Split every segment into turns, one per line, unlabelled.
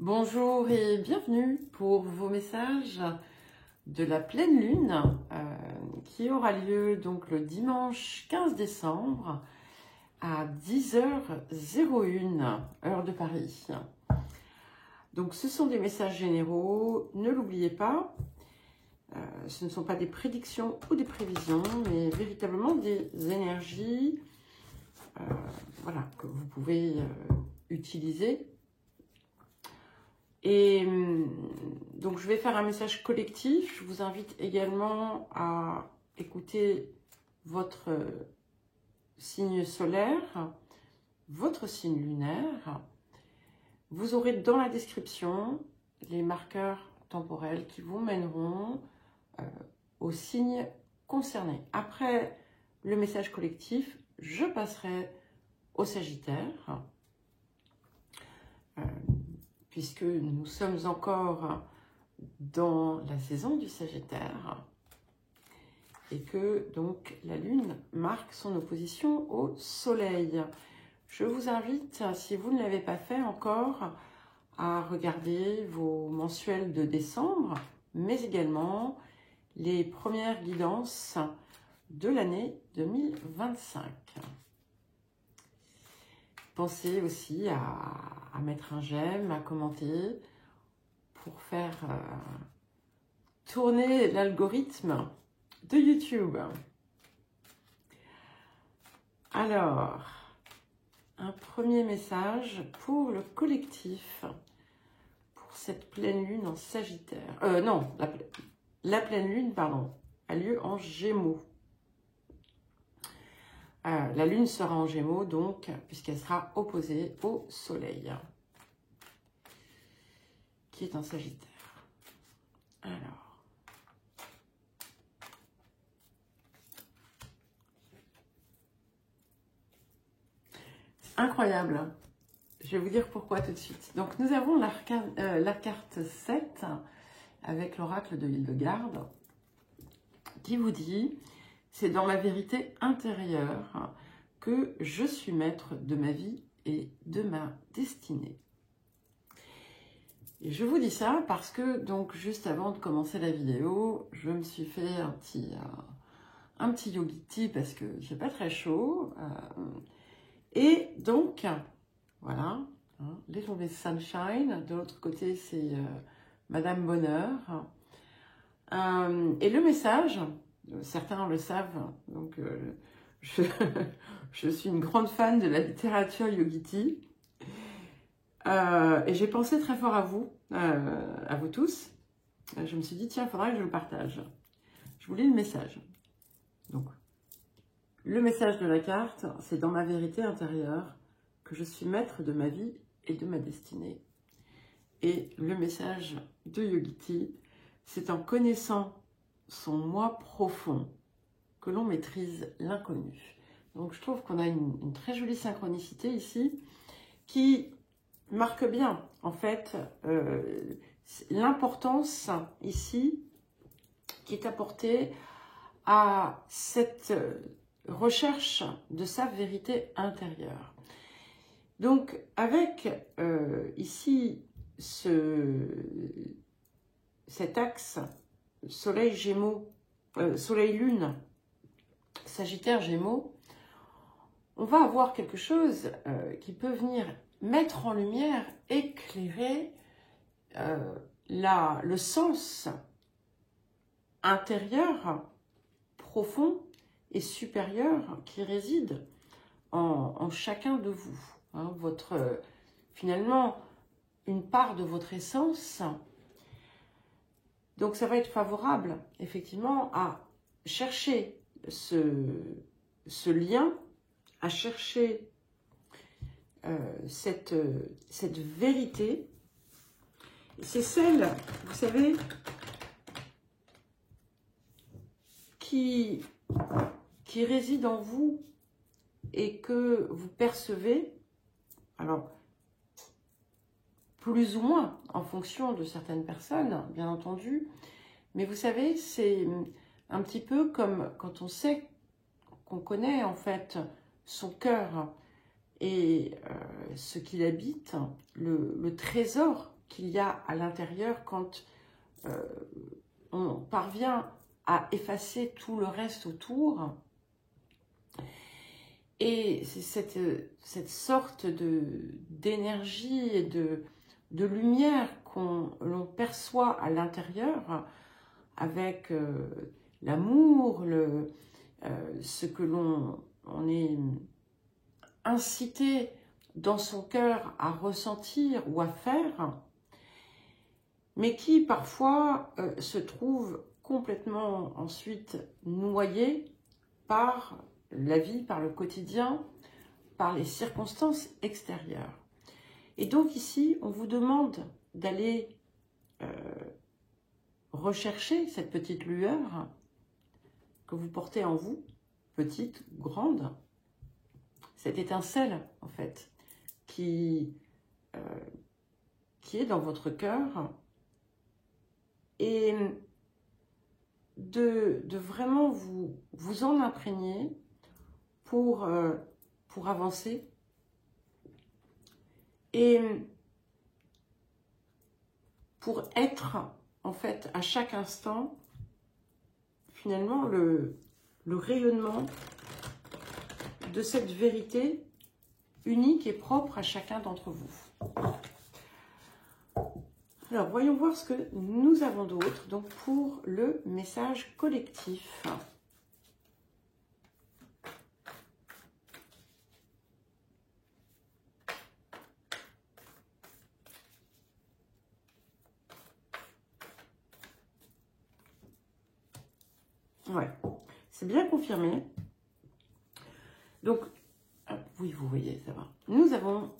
Bonjour et bienvenue pour vos messages de la pleine lune qui aura lieu donc le dimanche 15 décembre à 10h01 heure de Paris. Donc ce sont des messages généraux, ne l'oubliez pas, ce ne sont pas des prédictions ou des prévisions, mais véritablement des énergies voilà, que vous pouvez utiliser. Et donc, je vais faire un message collectif. Je vous invite également à écouter votre signe solaire, votre signe lunaire. Vous aurez dans la description les marqueurs temporels qui vous mèneront aux signes concernés. Après le message collectif, je passerai au Sagittaire. Puisque nous sommes encore dans la saison du Sagittaire et que donc la Lune marque son opposition au Soleil. Je vous invite, si vous ne l'avez pas fait encore, à regarder vos mensuels de décembre, mais également les premières guidances de l'année 2025. Pensez aussi à mettre un j'aime, à commenter pour faire tourner l'algorithme de YouTube. Alors, un premier message pour le collectif, pour cette pleine lune en Sagittaire. Non, la pleine lune, pardon, a lieu en Gémeaux. La Lune sera en Gémeaux, donc, puisqu'elle sera opposée au Soleil, qui est en Sagittaire. Alors. Incroyable. Je vais vous dire pourquoi tout de suite. Donc, nous avons la carte 7 avec l'oracle de Hildegarde qui vous dit... C'est dans ma vérité intérieure que je suis maître de ma vie et de ma destinée. Et je vous dis ça parce que, donc, juste avant de commencer la vidéo, je me suis fait un petit yogiti parce que j'ai pas très chaud. Et donc, voilà, hein, Little Miss Sunshine. De l'autre côté, c'est Madame Bonheur. Et le message... Certains le savent, donc je suis une grande fan de la littérature yogiti. Et j'ai pensé très fort à vous tous. Je me suis dit, tiens, il faudrait que je le partage. Je vous lis le message. Donc, le message de la carte, c'est dans ma vérité intérieure que je suis maître de ma vie et de ma destinée. Et le message de Yogiti, c'est en connaissant son moi profond, que l'on maîtrise l'inconnu. Donc je trouve qu'on a une très jolie synchronicité ici, qui marque bien, en fait, l'importance ici, qui est apportée à cette recherche de sa vérité intérieure. Donc avec ici cet axe Soleil Gémeaux, Soleil Lune, Sagittaire Gémeaux, on va avoir quelque chose qui peut venir mettre en lumière, éclairer le sens intérieur, profond et supérieur qui réside en chacun de vous. Hein, finalement, une part de votre essence. Donc, ça va être favorable, effectivement, à chercher ce lien, à chercher cette vérité. C'est celle, vous savez, qui réside en vous et que vous percevez, alors, plus ou moins en fonction de certaines personnes, bien entendu. Mais vous savez, c'est un petit peu comme quand on sait qu'on connaît en fait son cœur et ce qu'il habite, le trésor qu'il y a à l'intérieur quand on parvient à effacer tout le reste autour. Et c'est cette sorte d'énergie et de lumière l'on perçoit à l'intérieur avec l'amour, ce que on est incité dans son cœur à ressentir ou à faire, mais qui parfois se trouve complètement ensuite noyé par la vie, par le quotidien, par les circonstances extérieures. Et donc ici, on vous demande d'aller rechercher cette petite lueur que vous portez en vous, petite ou grande, cette étincelle en fait, qui est dans votre cœur, et de vraiment vous en imprégner pour avancer, et pour être en fait à chaque instant finalement le rayonnement de cette vérité unique et propre à chacun d'entre vous. Alors, voyons voir ce que nous avons d'autre donc pour le message collectif. Ouais, c'est bien confirmé. Donc, oui, vous voyez, ça va. Nous avons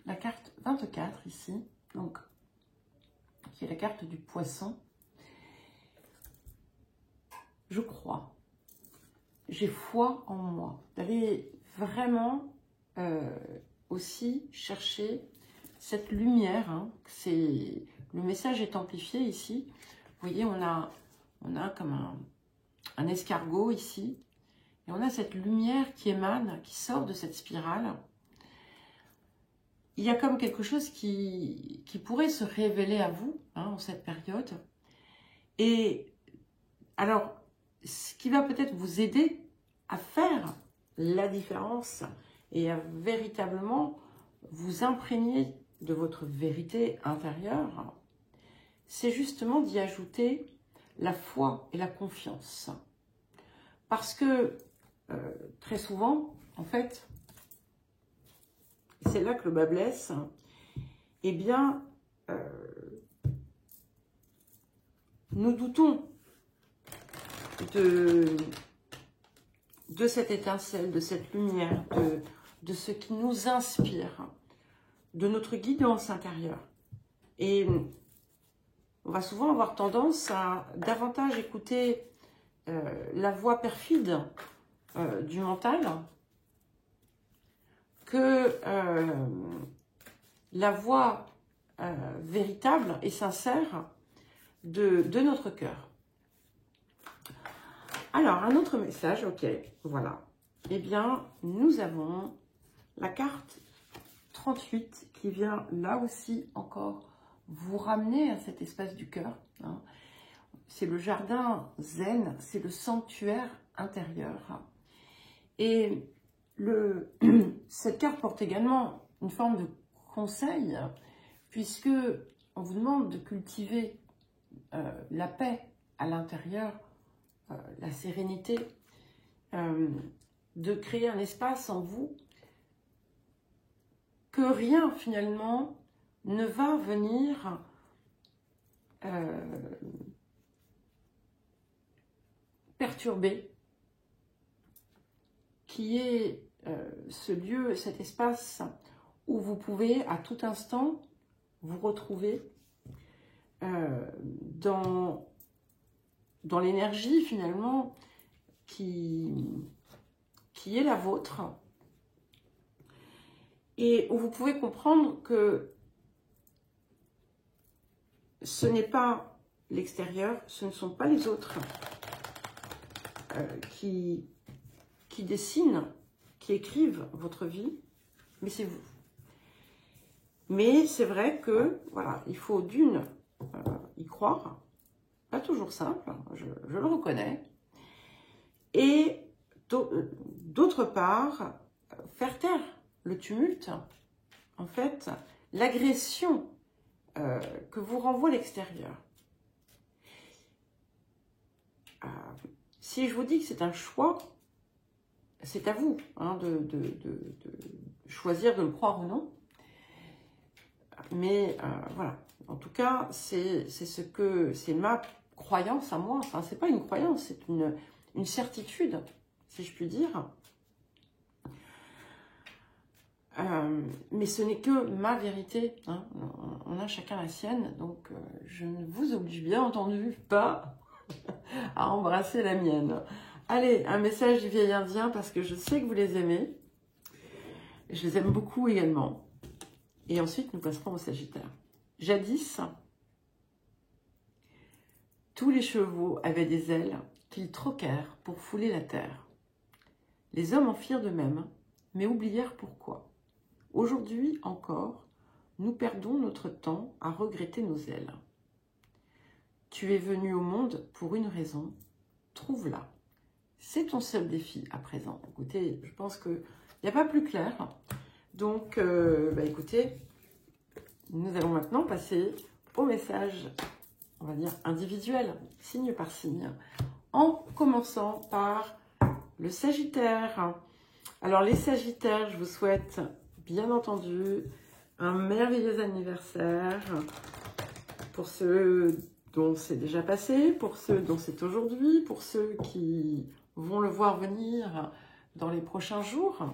la carte 24 ici, donc qui est la carte du poisson. Je crois, j'ai foi en moi, d'aller vraiment aussi chercher cette lumière. Hein, le message est amplifié ici. Vous voyez, on a comme un escargot ici, et on a cette lumière qui émane, qui sort de cette spirale. Il y a comme quelque chose qui pourrait se révéler à vous en cette période. Et alors, ce qui va peut-être vous aider à faire la différence et à véritablement vous imprégner de votre vérité intérieure, c'est justement d'y ajouter la foi et la confiance. Parce que très souvent, en fait, c'est là que le bas blesse, eh bien, nous doutons de cette étincelle, de cette lumière, de ce qui nous inspire, de notre guidance intérieure. Et on va souvent avoir tendance à davantage écouter la voix perfide du mental que la voix véritable et sincère de notre cœur. Alors, un autre message, ok, voilà. Eh bien, nous avons la carte 38 qui vient là aussi encore vous ramener à cet espace du cœur. Hein. C'est le jardin zen, c'est le sanctuaire intérieur. Et cette carte porte également une forme de conseil, puisque on vous demande de cultiver la paix à l'intérieur, la sérénité, de créer un espace en vous que rien finalement ne va venir perturber, qui est ce lieu, cet espace où vous pouvez à tout instant vous retrouver dans l'énergie finalement qui est la vôtre, et où vous pouvez comprendre que ce n'est pas l'extérieur, ce ne sont pas les autres qui dessinent, qui écrivent votre vie, mais c'est vous. Mais c'est vrai que, voilà, il faut d'une, y croire, pas toujours simple, je le reconnais, et d'autre part, faire taire le tumulte, en fait, l'agression que vous renvoie l'extérieur. Si je vous dis que c'est un choix, c'est à vous hein, de choisir de le croire ou non. Mais voilà, en tout cas, c'est ma croyance à moi. Enfin, c'est pas une croyance, c'est une certitude, si je puis dire. Mais ce n'est que ma vérité. Hein. On a chacun la sienne, donc je ne vous oblige bien entendu pas à embrasser la mienne. Allez, un message du vieil indien parce que je sais que vous les aimez. Je les aime beaucoup également. Et ensuite, nous passerons au Sagittaire. Jadis, tous les chevaux avaient des ailes qu'ils troquèrent pour fouler la terre. Les hommes en firent de même, mais oublièrent pourquoi. Aujourd'hui encore, nous perdons notre temps à regretter nos ailes. Tu es venu au monde pour une raison, trouve-la. C'est ton seul défi à présent. Écoutez, je pense qu'il n'y a pas plus clair. Donc, écoutez, nous allons maintenant passer au message, on va dire, individuel, signe par signe, en commençant par le Sagittaire. Alors, les Sagittaires, je vous souhaite, bien entendu, un merveilleux anniversaire. Pour ceux dont c'est déjà passé, pour ceux dont c'est aujourd'hui, pour ceux qui vont le voir venir dans les prochains jours.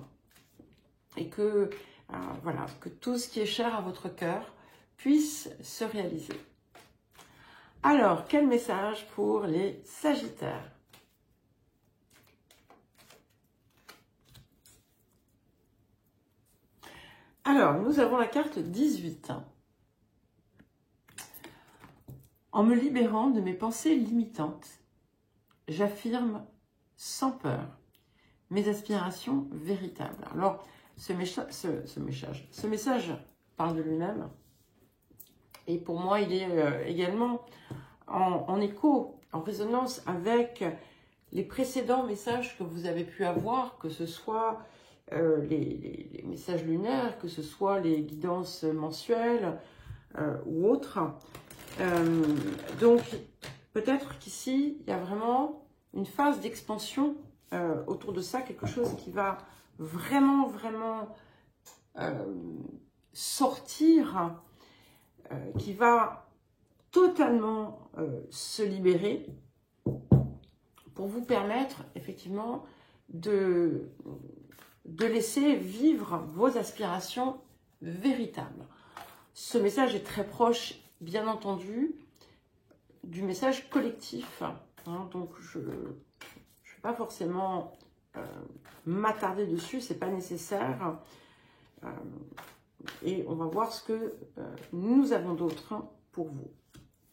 Et que, voilà, que tout ce qui est cher à votre cœur puisse se réaliser. Alors, quel message pour les Sagittaires? Alors, nous avons la carte 18. En me libérant de mes pensées limitantes, j'affirme sans peur mes aspirations véritables. Alors, ce message parle de lui-même. Et pour moi, il est également en écho, en résonance avec les précédents messages que vous avez pu avoir, que ce soit les messages lunaires, que ce soit les guidances mensuelles ou autres. Donc, peut-être qu'ici, il y a vraiment une phase d'expansion autour de ça, quelque chose qui va vraiment sortir, qui va totalement se libérer pour vous permettre effectivement de laisser vivre vos aspirations véritables. Ce message est très proche, bien entendu, du message collectif. Hein, donc, je ne vais pas forcément m'attarder dessus, c'est pas nécessaire. Et on va voir ce que nous avons d'autre pour vous.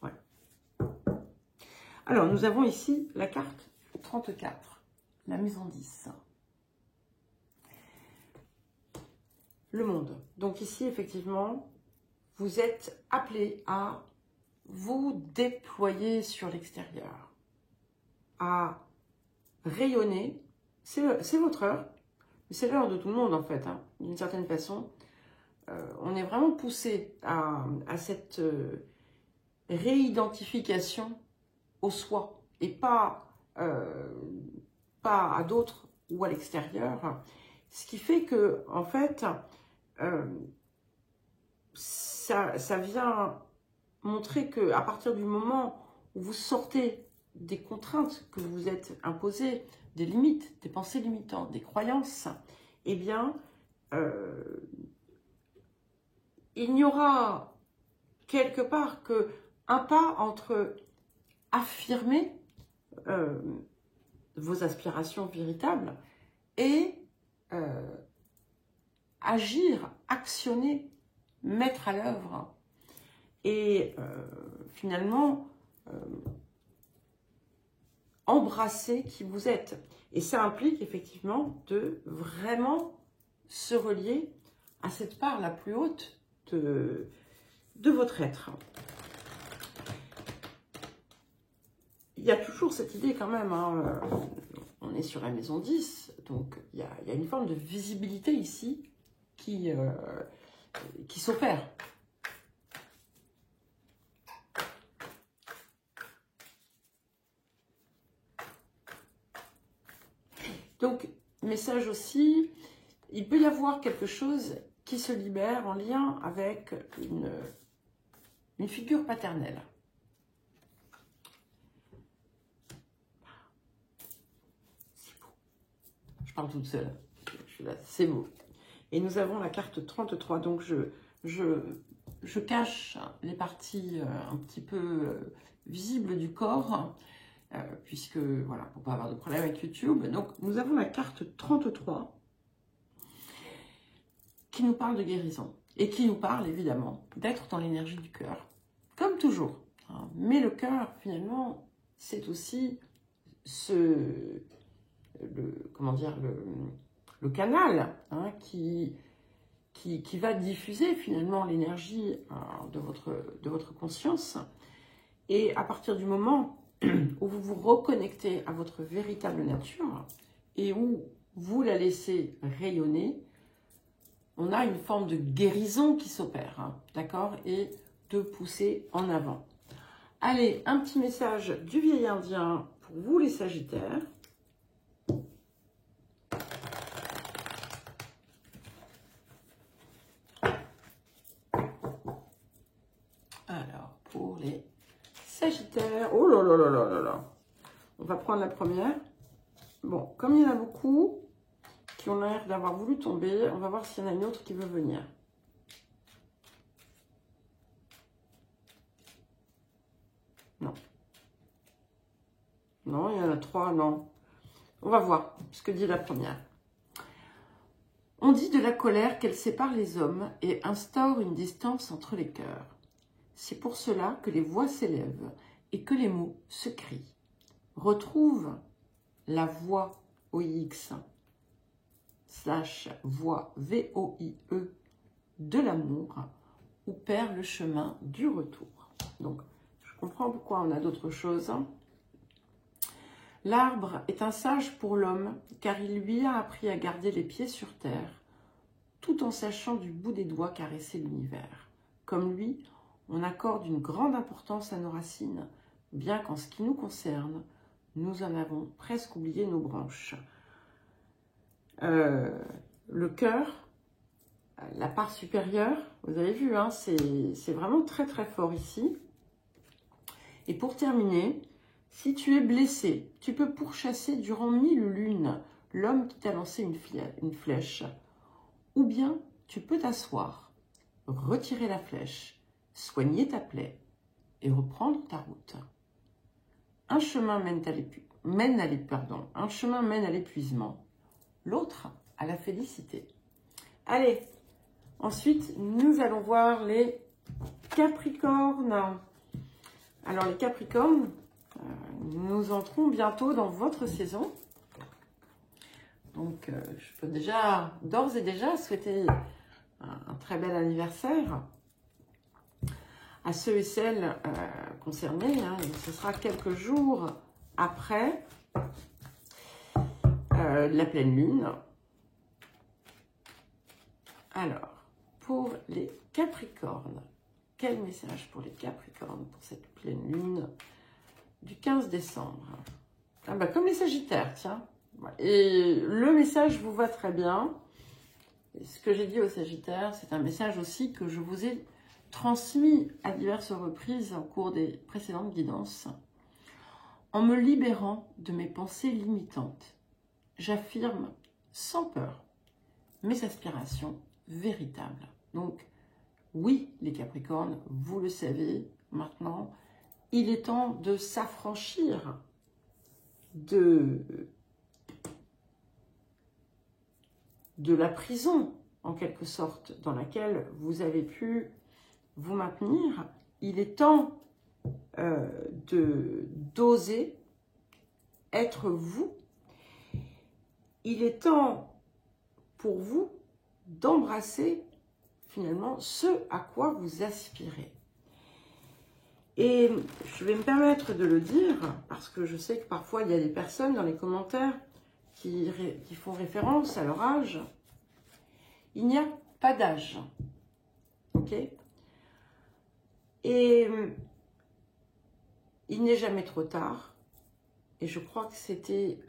Ouais. Alors, nous avons ici la carte 34, la maison 10. Le monde. Donc ici, effectivement, vous êtes appelé à vous déployer sur l'extérieur, à rayonner. C'est votre heure, c'est l'heure de tout le monde en fait, hein, d'une certaine façon. On est vraiment poussé à cette réidentification au soi et pas à d'autres ou à l'extérieur. Ce qui fait que, en fait, ça vient montrer qu'à partir du moment où vous sortez des contraintes que vous vous êtes imposées, des limites, des pensées limitantes, des croyances, eh bien, il n'y aura quelque part qu'un pas entre affirmer vos aspirations véritables et agir, actionner, mettre à l'œuvre et finalement embrasser qui vous êtes. Et ça implique effectivement de vraiment se relier à cette part la plus haute de votre être. Il y a toujours cette idée quand même, hein, on est sur la maison 10, donc il y a une forme de visibilité ici qui s'opère. Donc, message aussi, il peut y avoir quelque chose qui se libère en lien avec une figure paternelle. C'est beau. Je parle toute seule. Je suis là, c'est beau. Et nous avons la carte 33. Donc, je cache les parties un petit peu visibles du corps, puisque, voilà, pour ne pas avoir de problème avec YouTube. Donc, nous avons la carte 33 qui nous parle de guérison et qui nous parle, évidemment, d'être dans l'énergie du cœur, comme toujours. Hein. Mais le cœur, finalement, c'est aussi le canal hein, qui va diffuser, finalement, l'énergie de votre conscience. Et à partir du moment où vous vous reconnectez à votre véritable nature et où vous la laissez rayonner, on a une forme de guérison qui s'opère, hein, d'accord, et de pousser en avant. Allez, un petit message du vieil indien pour vous les Sagittaires. Alors, pour les Sagittaires, oh là là là là là là, on va prendre la première. Bon, comme il y en a beaucoup qui ont l'air d'avoir voulu tomber, on va voir s'il y en a une autre qui veut venir. Non. Non, il y en a 3, non. On va voir ce que dit la première. On dit de la colère qu'elle sépare les hommes et instaure une distance entre les cœurs. C'est pour cela que les voix s'élèvent et que les mots se crient. Retrouve la voix OIX / voix VOIE de l'amour ou perds le chemin du retour. Donc, je comprends pourquoi on a d'autres choses. L'arbre est un sage pour l'homme, car il lui a appris à garder les pieds sur terre, tout en sachant du bout des doigts caresser l'univers. Comme lui, on accorde une grande importance à nos racines, bien qu'en ce qui nous concerne, nous en avons presque oublié nos branches. Le cœur, la part supérieure, vous avez vu, hein, c'est vraiment très très fort ici. Et pour terminer, si tu es blessé, tu peux pourchasser durant 1000 lunes l'homme qui t'a lancé une flèche. Ou bien tu peux t'asseoir, retirer la flèche, soigner ta plaie et reprendre ta route. Un chemin mène à l'épuisement, l'autre à la félicité. Allez, ensuite nous allons voir les Capricornes. Alors les Capricornes, nous entrons bientôt dans votre saison. Donc je peux d'ores et déjà souhaiter un très bel anniversaire à ceux et celles concernés. Hein. Ce sera quelques jours après la pleine lune. Alors, pour les Capricornes, quel message pour les Capricornes pour cette pleine lune du 15 décembre? Ah bah, comme les Sagittaires, tiens. Et le message vous va très bien. Et ce que j'ai dit aux Sagittaires, c'est un message aussi que je vous ai transmis à diverses reprises au cours des précédentes guidances. En me libérant de mes pensées limitantes, j'affirme sans peur mes aspirations véritables. Donc, oui, les Capricornes, vous le savez maintenant, il est temps de s'affranchir de la prison, en quelque sorte, dans laquelle vous avez pu vous maintenir. Il est temps d'oser être vous. Il est temps pour vous d'embrasser finalement ce à quoi vous aspirez. Et je vais me permettre de le dire, parce que je sais que parfois il y a des personnes dans les commentaires qui font référence à leur âge. Il n'y a pas d'âge, ok? Et il n'est jamais trop tard. Et je crois que c'était,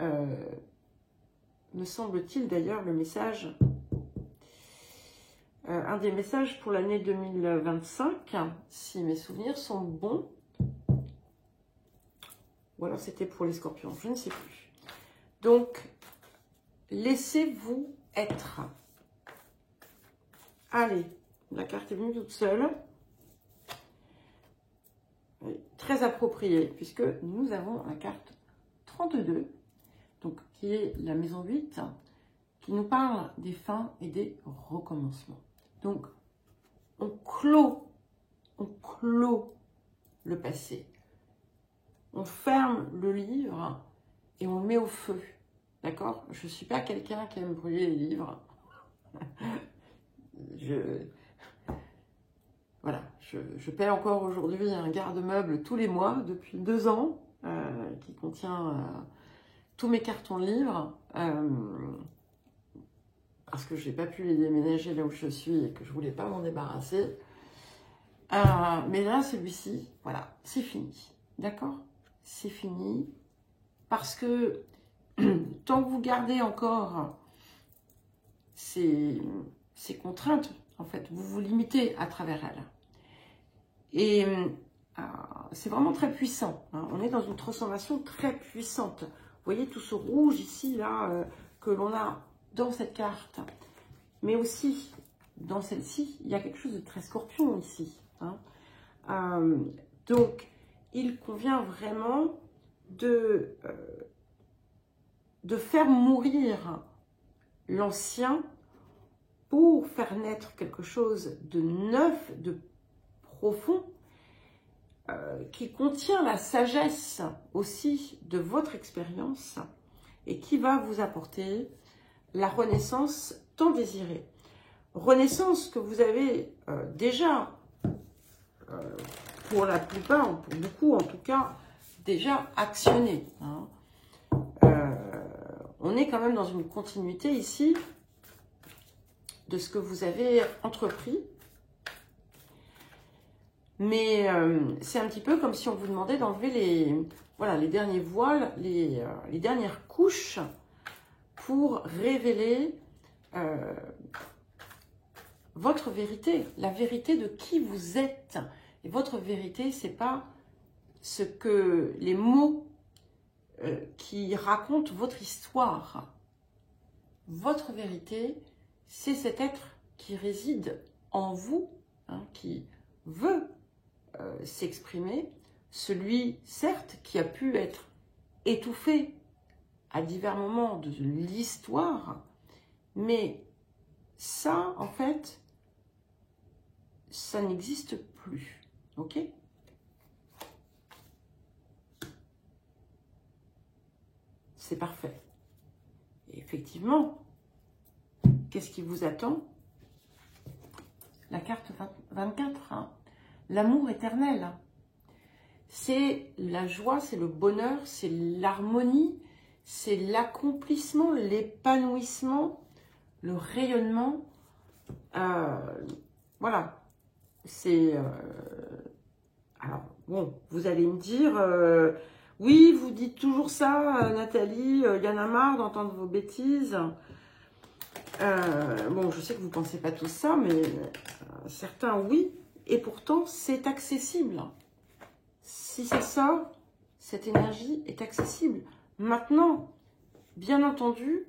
me semble-t-il d'ailleurs, le message, un des messages pour l'année 2025, si mes souvenirs sont bons. Ou alors c'était pour les scorpions, je ne sais plus. Donc, laissez-vous être. Allez, la carte est venue toute seule. Très appropriée, puisque nous avons la carte 32, donc qui est la maison 8, qui nous parle des fins et des recommencements. Donc, on clôt le passé. On ferme le livre et on le met au feu. D'accord? Je ne suis pas quelqu'un qui aime brûler les livres. Voilà, je paie encore aujourd'hui un garde-meuble tous les mois depuis 2 ans qui contient tous mes cartons de livres parce que je n'ai pas pu les déménager là où je suis et que je ne voulais pas m'en débarrasser. Mais là, celui-ci, voilà, c'est fini. D'accord? C'est fini parce que tant que vous gardez encore ces contraintes, en fait, vous vous limitez à travers elles. Et c'est vraiment très puissant. Hein. On est dans une transformation très puissante. Vous voyez tout ce rouge ici, là, que l'on a dans cette carte. Mais aussi, dans celle-ci, il y a quelque chose de très scorpion ici. Hein. Donc, il convient vraiment de faire mourir l'ancien pour faire naître quelque chose de neuf, de profond, qui contient la sagesse aussi de votre expérience et qui va vous apporter la renaissance tant désirée. Renaissance que vous avez déjà, pour la plupart, pour beaucoup en tout cas, déjà actionnée. Hein. On est quand même dans une continuité ici de ce que vous avez entrepris. Mais c'est un petit peu comme si on vous demandait d'enlever les derniers voiles, les dernières couches pour révéler votre vérité, la vérité de qui vous êtes. Et votre vérité, c'est pas ce que les mots qui racontent votre histoire. Votre vérité, c'est cet être qui réside en vous, hein, qui veut s'exprimer, celui, certes, qui a pu être étouffé à divers moments de l'histoire, mais ça, en fait, ça n'existe plus, ok? C'est parfait. Et effectivement, qu'est-ce qui vous attend? La carte 24, hein. L'amour éternel. C'est la joie, c'est le bonheur, c'est l'harmonie, c'est l'accomplissement, l'épanouissement, le rayonnement. Voilà. C'est... alors, bon, vous allez me dire... oui, vous dites toujours ça, Nathalie, il y en a marre d'entendre vos bêtises. Bon, je sais que vous ne pensez pas tous ça, mais certains, oui. Et pourtant, c'est accessible. Si ça sort, cette énergie est accessible. Maintenant, bien entendu,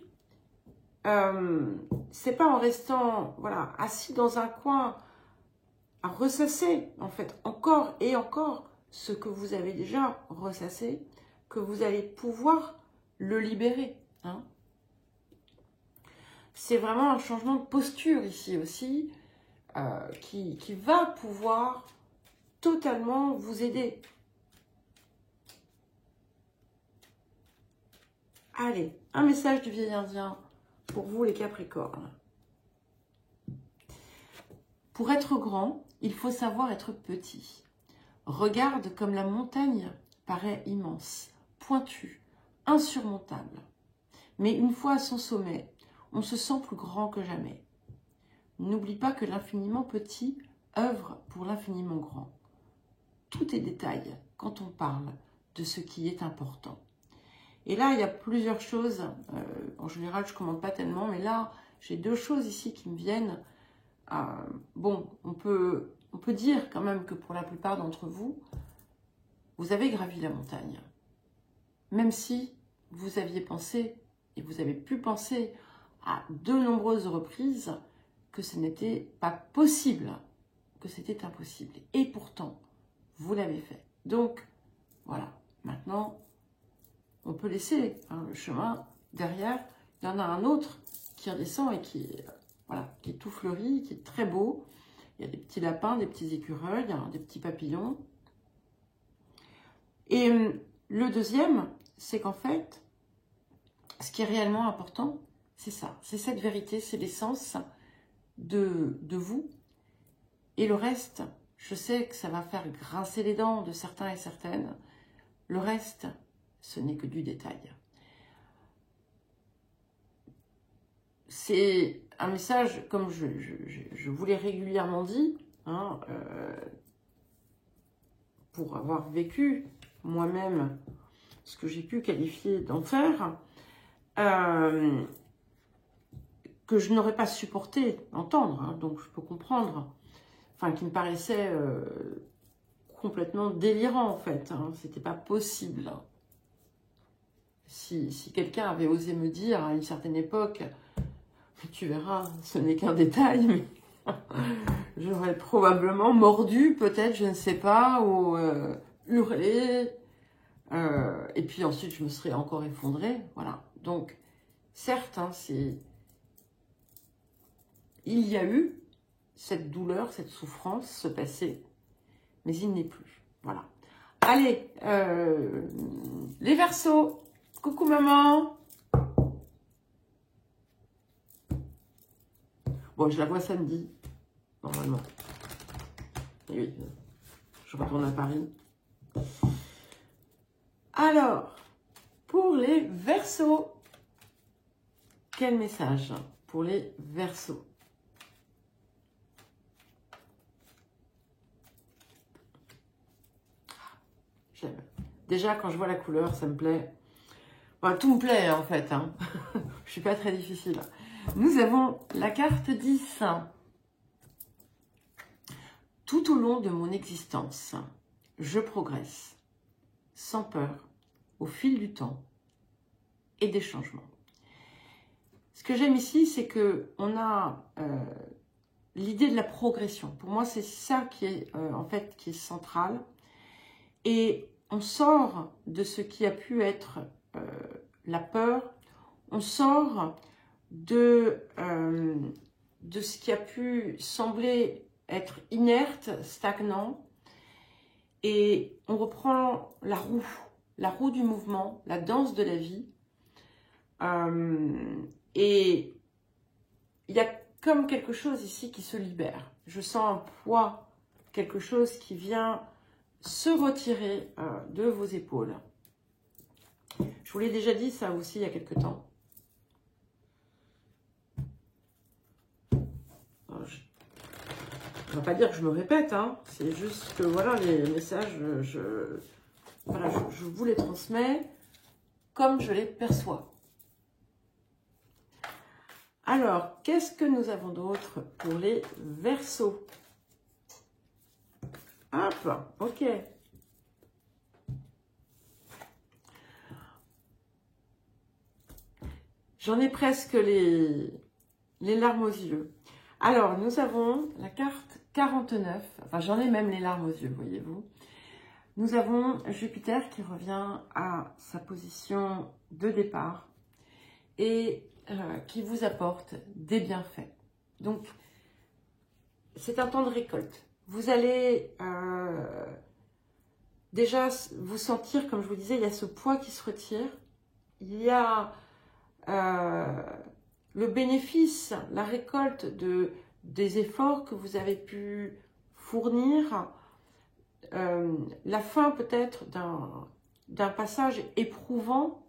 c'est pas en restant voilà, assis dans un coin à ressasser, en fait, encore et encore ce que vous avez déjà ressassé, que vous allez pouvoir le libérer. Hein. C'est vraiment un changement de posture ici aussi, qui va pouvoir totalement vous aider. Allez, un message du vieil indien pour vous les Capricornes. Pour être grand, il faut savoir être petit. Regarde comme la montagne paraît immense, pointue, insurmontable. Mais une fois à son sommet, on se sent plus grand que jamais. N'oublie pas que l'infiniment petit œuvre pour l'infiniment grand. Tout est détail quand on parle de ce qui est important. Et là, il y a plusieurs choses. En général, je ne commande pas tellement, mais là, j'ai deux choses ici qui me viennent. Bon, on peut dire quand même que pour la plupart d'entre vous, vous avez gravi la montagne. Même si vous aviez pensé, et vous avez pu penser à de nombreuses reprises, que ce n'était pas possible, que c'était impossible. Et pourtant, vous l'avez fait. Donc, voilà. Maintenant, on peut laisser le chemin derrière. Il y en a un autre qui redescend et qui est tout fleuri, qui est très beau. Il y a des petits lapins, des petits écureuils, des petits papillons. Et le deuxième, c'est qu'en fait, ce qui est réellement important, c'est ça. C'est cette vérité, c'est l'essence de vous. Et le reste, je sais que ça va faire grincer les dents de certains et certaines. Le reste, ce n'est que du détail. C'est un message, comme je vous l'ai régulièrement dit, pour avoir vécu moi-même ce que j'ai pu qualifier d'enfer, que je n'aurais pas supporté d'entendre, donc je peux comprendre, qui me paraissait complètement délirant en fait, c'était pas possible. Si quelqu'un avait osé me dire à une certaine époque, tu verras, ce n'est qu'un détail, mais j'aurais probablement mordu, peut-être, je ne sais pas, ou hurlé, et puis ensuite je me serais encore effondrée, voilà. Donc, certes, il y a eu cette douleur, cette souffrance, ce passé, mais il n'est plus, voilà. Allez, les Verseaux, coucou maman. Bon, je la vois samedi, normalement. Et oui, je retourne à Paris. Alors, pour les Verseaux, quel message pour les Verseaux? J'aime. Déjà, quand je vois la couleur, ça me plaît. Enfin, tout me plaît, en fait. Je ne suis pas très difficile. Nous avons la carte 10. Tout au long de mon existence, je progresse, sans peur, au fil du temps et des changements. Ce que j'aime ici, c'est qu'on a l'idée de la progression. Pour moi, c'est ça qui est, en fait, qui est central. Et on sort de ce qui a pu être la peur, on sort de ce qui a pu sembler être inerte, stagnant, et on reprend la roue du mouvement, la danse de la vie, et il y a comme quelque chose ici qui se libère. Je sens un poids, quelque chose qui vient se retirer de vos épaules. Je vous l'ai déjà dit ça aussi il y a quelque temps. Je ne vais pas dire que je me répète, c'est juste que voilà, les messages, je vous les transmets comme je les perçois. Alors, qu'est-ce que nous avons d'autre pour les Verseaux? Hop, ok. J'en ai presque les larmes aux yeux. Alors, nous avons la carte 49. Enfin, j'en ai même les larmes aux yeux, voyez-vous. Nous avons Jupiter qui revient à sa position de départ et qui vous apporte des bienfaits. Donc, c'est un temps de récolte. Vous allez déjà vous sentir, comme je vous disais, il y a ce poids qui se retire. Il y a le bénéfice, la récolte de des efforts que vous avez pu fournir, la fin peut-être d'un passage éprouvant,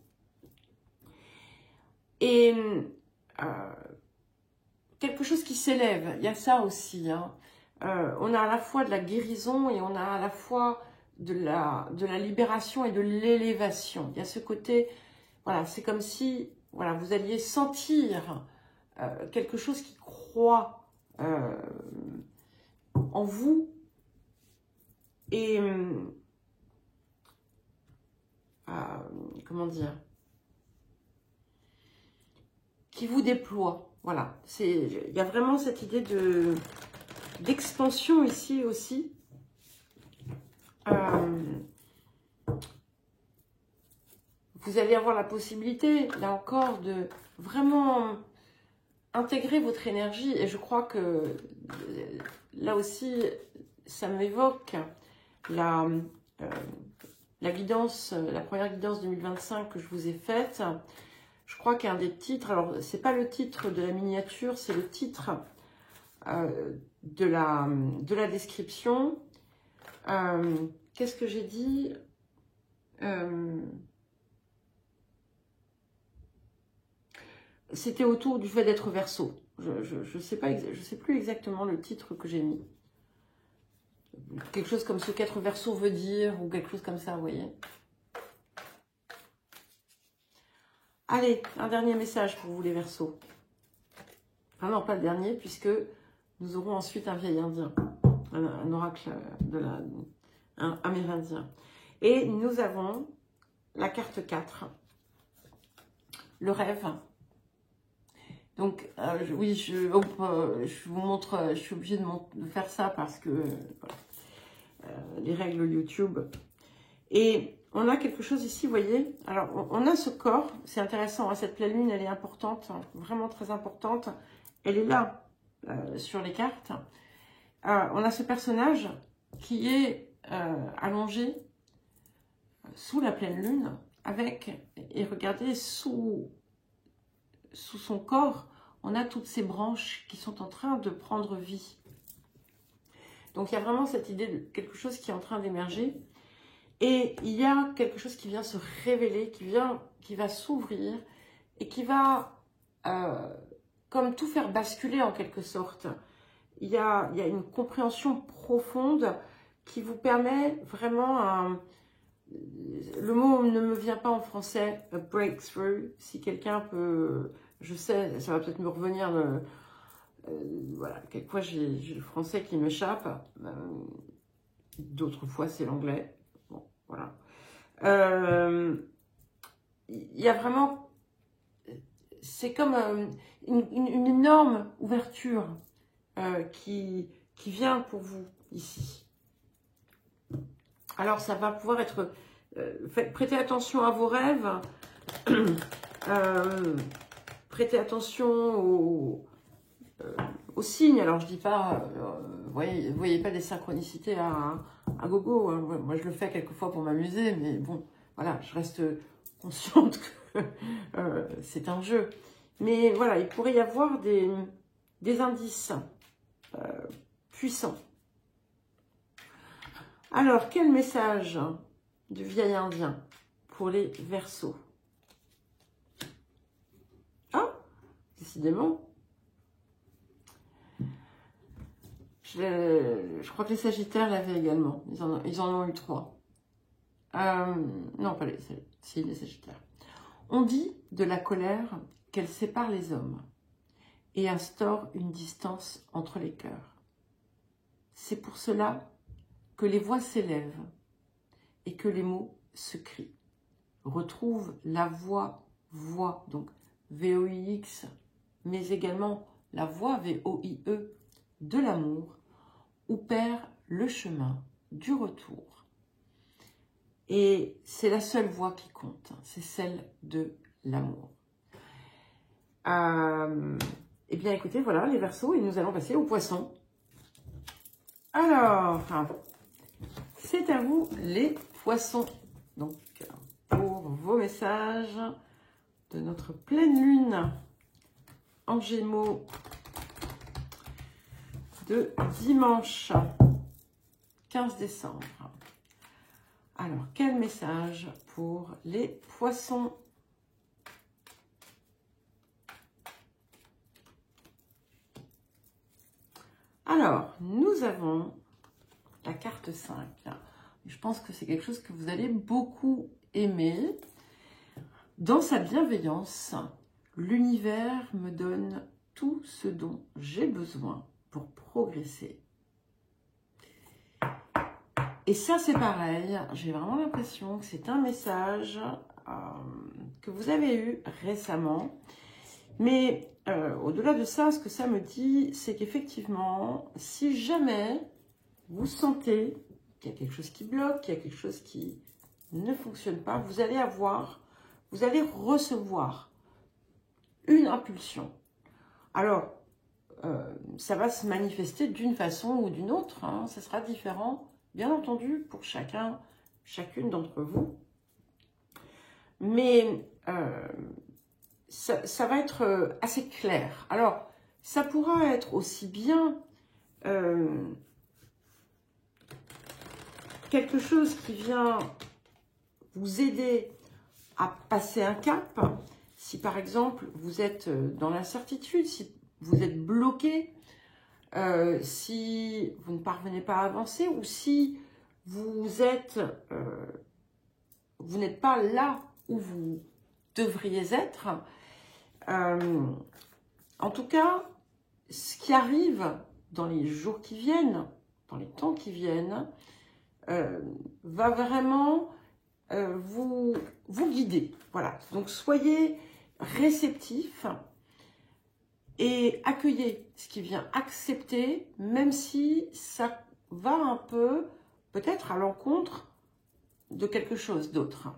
et quelque chose qui s'élève. Il y a ça aussi, hein. On a à la fois de la guérison et on a à la fois de la libération et de l'élévation. Il y a ce côté, voilà, c'est comme si, voilà, vous alliez sentir quelque chose qui croît en vous et comment dire, qui vous déploie. Voilà, il y a vraiment cette idée d'expansion ici aussi. Vous allez avoir la possibilité, là encore, de vraiment intégrer votre énergie. Et je crois que là aussi, ça m'évoque la guidance, la première guidance 2025 que je vous ai faite. Je crois qu'un des titres, alors c'est pas le titre de la miniature, c'est le titre de la description. Qu'est-ce que j'ai dit? C'était autour du fait d'être Verseau. Je sais pas, je sais plus exactement le titre que j'ai mis. Quelque chose comme ce qu'être Verseau veut dire, ou quelque chose comme ça, vous voyez. Allez, un dernier message pour vous les Verseaux. Enfin non, pas le dernier, puisque nous aurons ensuite un vieil indien, un oracle un amérindien. Et nous avons la carte 4, le rêve. Donc, oui, je vous montre, je suis obligée de faire ça parce que les règles YouTube. Et on a quelque chose ici, vous voyez. Alors, on a ce corps, c'est intéressant, hein, cette pleine lune, elle est importante, hein, vraiment très importante. Elle est là, sur les cartes. On a ce personnage qui est allongé sous la pleine lune, avec, et regardez, sous son corps, on a toutes ces branches qui sont en train de prendre vie. Donc, il y a vraiment cette idée de quelque chose qui est en train d'émerger. Et il y a quelque chose qui vient se révéler, qui va s'ouvrir et qui va, comme tout faire basculer en quelque sorte. Il y a une compréhension profonde qui vous permet vraiment, le mot ne me vient pas en français, a breakthrough, si quelqu'un peut, je sais, ça va peut-être me revenir, voilà, quelquefois j'ai le français qui m'échappe, d'autres fois c'est l'anglais. Voilà. Il y a vraiment, c'est comme une énorme ouverture qui vient pour vous ici. Alors ça va pouvoir être, prêtez attention à vos rêves, prêtez attention aux signes. Alors je dis pas, voyez pas des synchronicités à gogo, hein. Moi je le fais quelquefois pour m'amuser, mais bon, voilà, je reste consciente que c'est un jeu. Mais voilà, il pourrait y avoir des indices puissants. Alors, quel message du vieil indien pour les Verseaux? Ah, décidément. Je crois que les Sagittaires l'avaient également. Ils en ont eu 3. Non, pas les Sagittaires. On dit de la colère qu'elle sépare les hommes et instaure une distance entre les cœurs. C'est pour cela que les voix s'élèvent et que les mots se crient. Retrouve la voix, donc V-O-I-X, mais également la voix V-O-I-E de l'amour, ou perd le chemin du retour. Et c'est la seule voix qui compte, c'est celle de l'amour. Eh bien, écoutez, voilà, les Verseaux, et nous allons passer aux Poissons. Alors, c'est à vous, les Poissons. Donc, pour vos messages de notre pleine lune en Gémeaux de dimanche 15 décembre. Alors, quel message pour les poissons? Alors, nous avons la carte 5. Je pense que c'est quelque chose que vous allez beaucoup aimer. Dans sa bienveillance, l'univers me donne tout ce dont j'ai besoin pour progresser. Et ça, c'est pareil. J'ai vraiment l'impression que c'est un message que vous avez eu récemment. Mais au-delà de ça, ce que ça me dit, c'est qu'effectivement, si jamais vous sentez qu'il y a quelque chose qui bloque, qu'il y a quelque chose qui ne fonctionne pas, vous allez recevoir une impulsion. Alors, ça va se manifester d'une façon ou d'une autre, hein, ça sera différent, bien entendu, pour chacune d'entre vous. Mais ça va être assez clair. Alors, ça pourra être aussi bien quelque chose qui vient vous aider à passer un cap. Si par exemple, vous êtes dans l'incertitude, si vous êtes bloqué, si vous ne parvenez pas à avancer ou si vous n'êtes pas là où vous devriez être. En tout cas, ce qui arrive dans les jours qui viennent, dans les temps qui viennent, va vraiment vous guider. Voilà. Donc, soyez réceptifs et accueillez ce qui vient, accepter, même si ça va un peu, peut-être à l'encontre de quelque chose d'autre.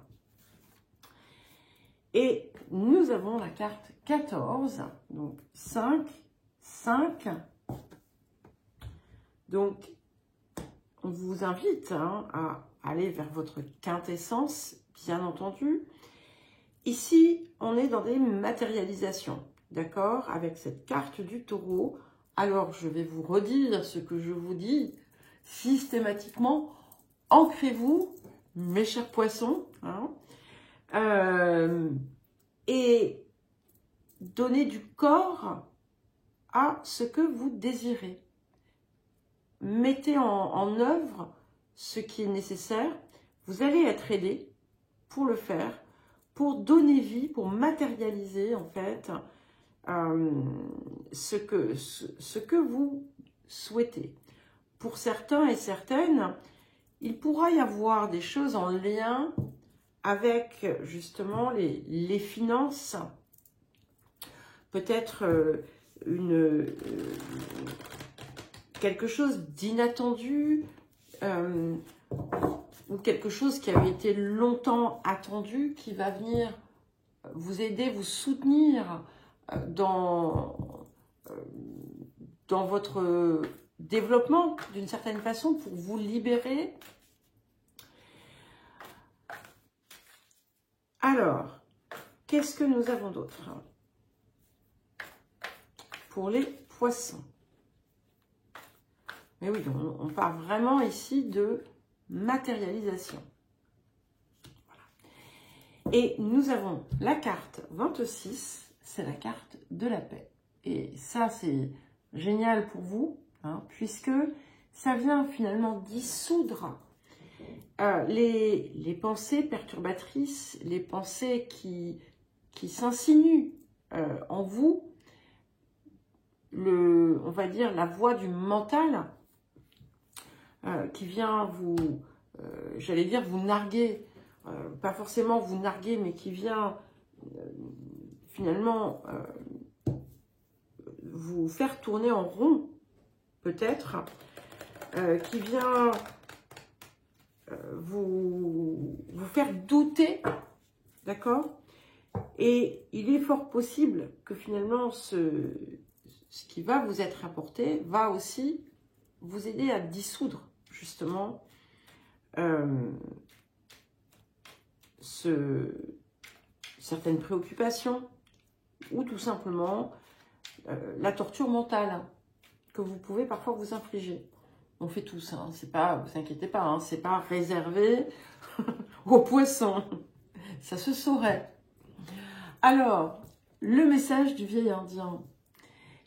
Et nous avons la carte 14, donc 5, 5. Donc, on vous invite à aller vers votre quintessence, bien entendu. Ici, on est dans des matérialisations, d'accord? Avec cette carte du taureau. Alors, je vais vous redire ce que je vous dis systématiquement. Ancrez-vous, mes chers poissons, et donnez du corps à ce que vous désirez. Mettez en œuvre ce qui est nécessaire. Vous allez être aidé pour le faire, pour donner vie, pour matérialiser en fait ce que vous souhaitez. Pour certains et certaines, il pourra y avoir des choses en lien avec justement les finances, peut-être quelque chose d'inattendu ou quelque chose qui avait été longtemps attendu, qui va venir vous aider, vous soutenir dans votre développement d'une certaine façon pour vous libérer. Alors, qu'est-ce que nous avons d'autre pour les poissons? Mais oui, on parle vraiment ici de matérialisation. Voilà. Et nous avons la carte 26, c'est la carte de la paix. Et ça, c'est génial pour vous, puisque ça vient finalement dissoudre les pensées perturbatrices, les pensées qui s'insinuent en vous, on va dire la voix du mental qui vient vous, j'allais dire vous narguer, pas forcément vous narguer, mais qui vient finalement vous faire tourner en rond, peut-être, qui vient vous faire douter, d'accord? Et il est fort possible que finalement ce qui va vous être apporté va aussi vous aider à dissoudre justement certaines préoccupations ou tout simplement la torture mentale. que vous pouvez parfois vous infliger. On fait tous, hein, c'est pas, vous inquiétez pas, hein, c'est pas réservé aux poissons. Ça se saurait. Alors, le message du vieil indien.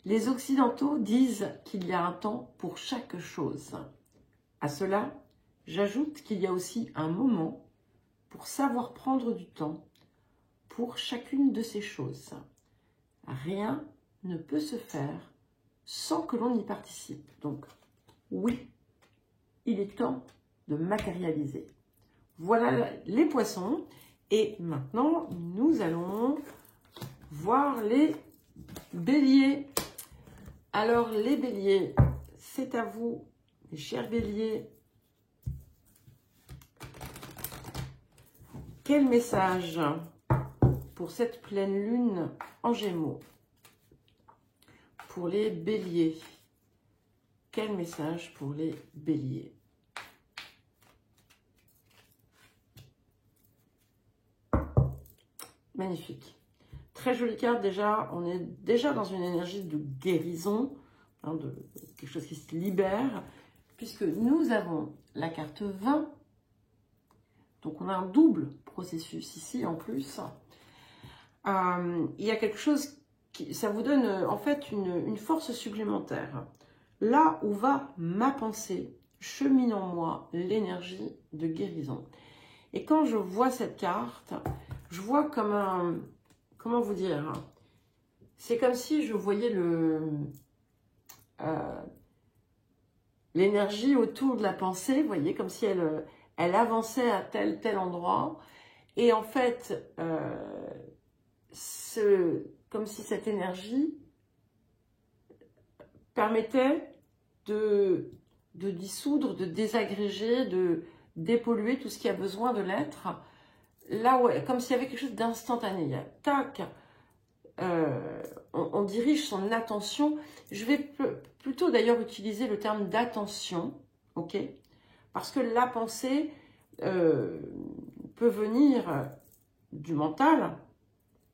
Les Occidentaux disent qu'il y a un temps pour chaque chose. À cela, j'ajoute qu'il y a aussi un moment pour savoir prendre du temps pour chacune de ces choses. Rien ne peut se faire sans que l'on y participe. Donc, oui, il est temps de matérialiser. Voilà les poissons. Et maintenant, nous allons voir les béliers. Alors, les béliers, c'est à vous, mes chers béliers. Quel message pour cette pleine lune en Gémeaux? Pour les béliers. Quel message pour les béliers? Magnifique. Très jolie carte déjà. On est déjà dans une énergie de guérison, hein, de quelque chose qui se libère, puisque nous avons la carte 20. Donc on a un double processus ici en plus. Il y a quelque chose qui, ça vous donne en fait une force supplémentaire. Là où va ma pensée, chemine en moi l'énergie de guérison. Et quand je vois cette carte, je vois comme un... Comment vous dire? C'est comme si je voyais l'énergie autour de la pensée, vous voyez, comme si elle avançait à tel endroit. Et en fait, comme si cette énergie permettait de dissoudre, de désagréger, de dépolluer tout ce qui a besoin de l'être. Là, ouais, comme s'il y avait quelque chose d'instantané. Il y a tac, on dirige son attention. Je vais plutôt d'ailleurs utiliser le terme d'attention, ok? Parce que la pensée peut venir du mental,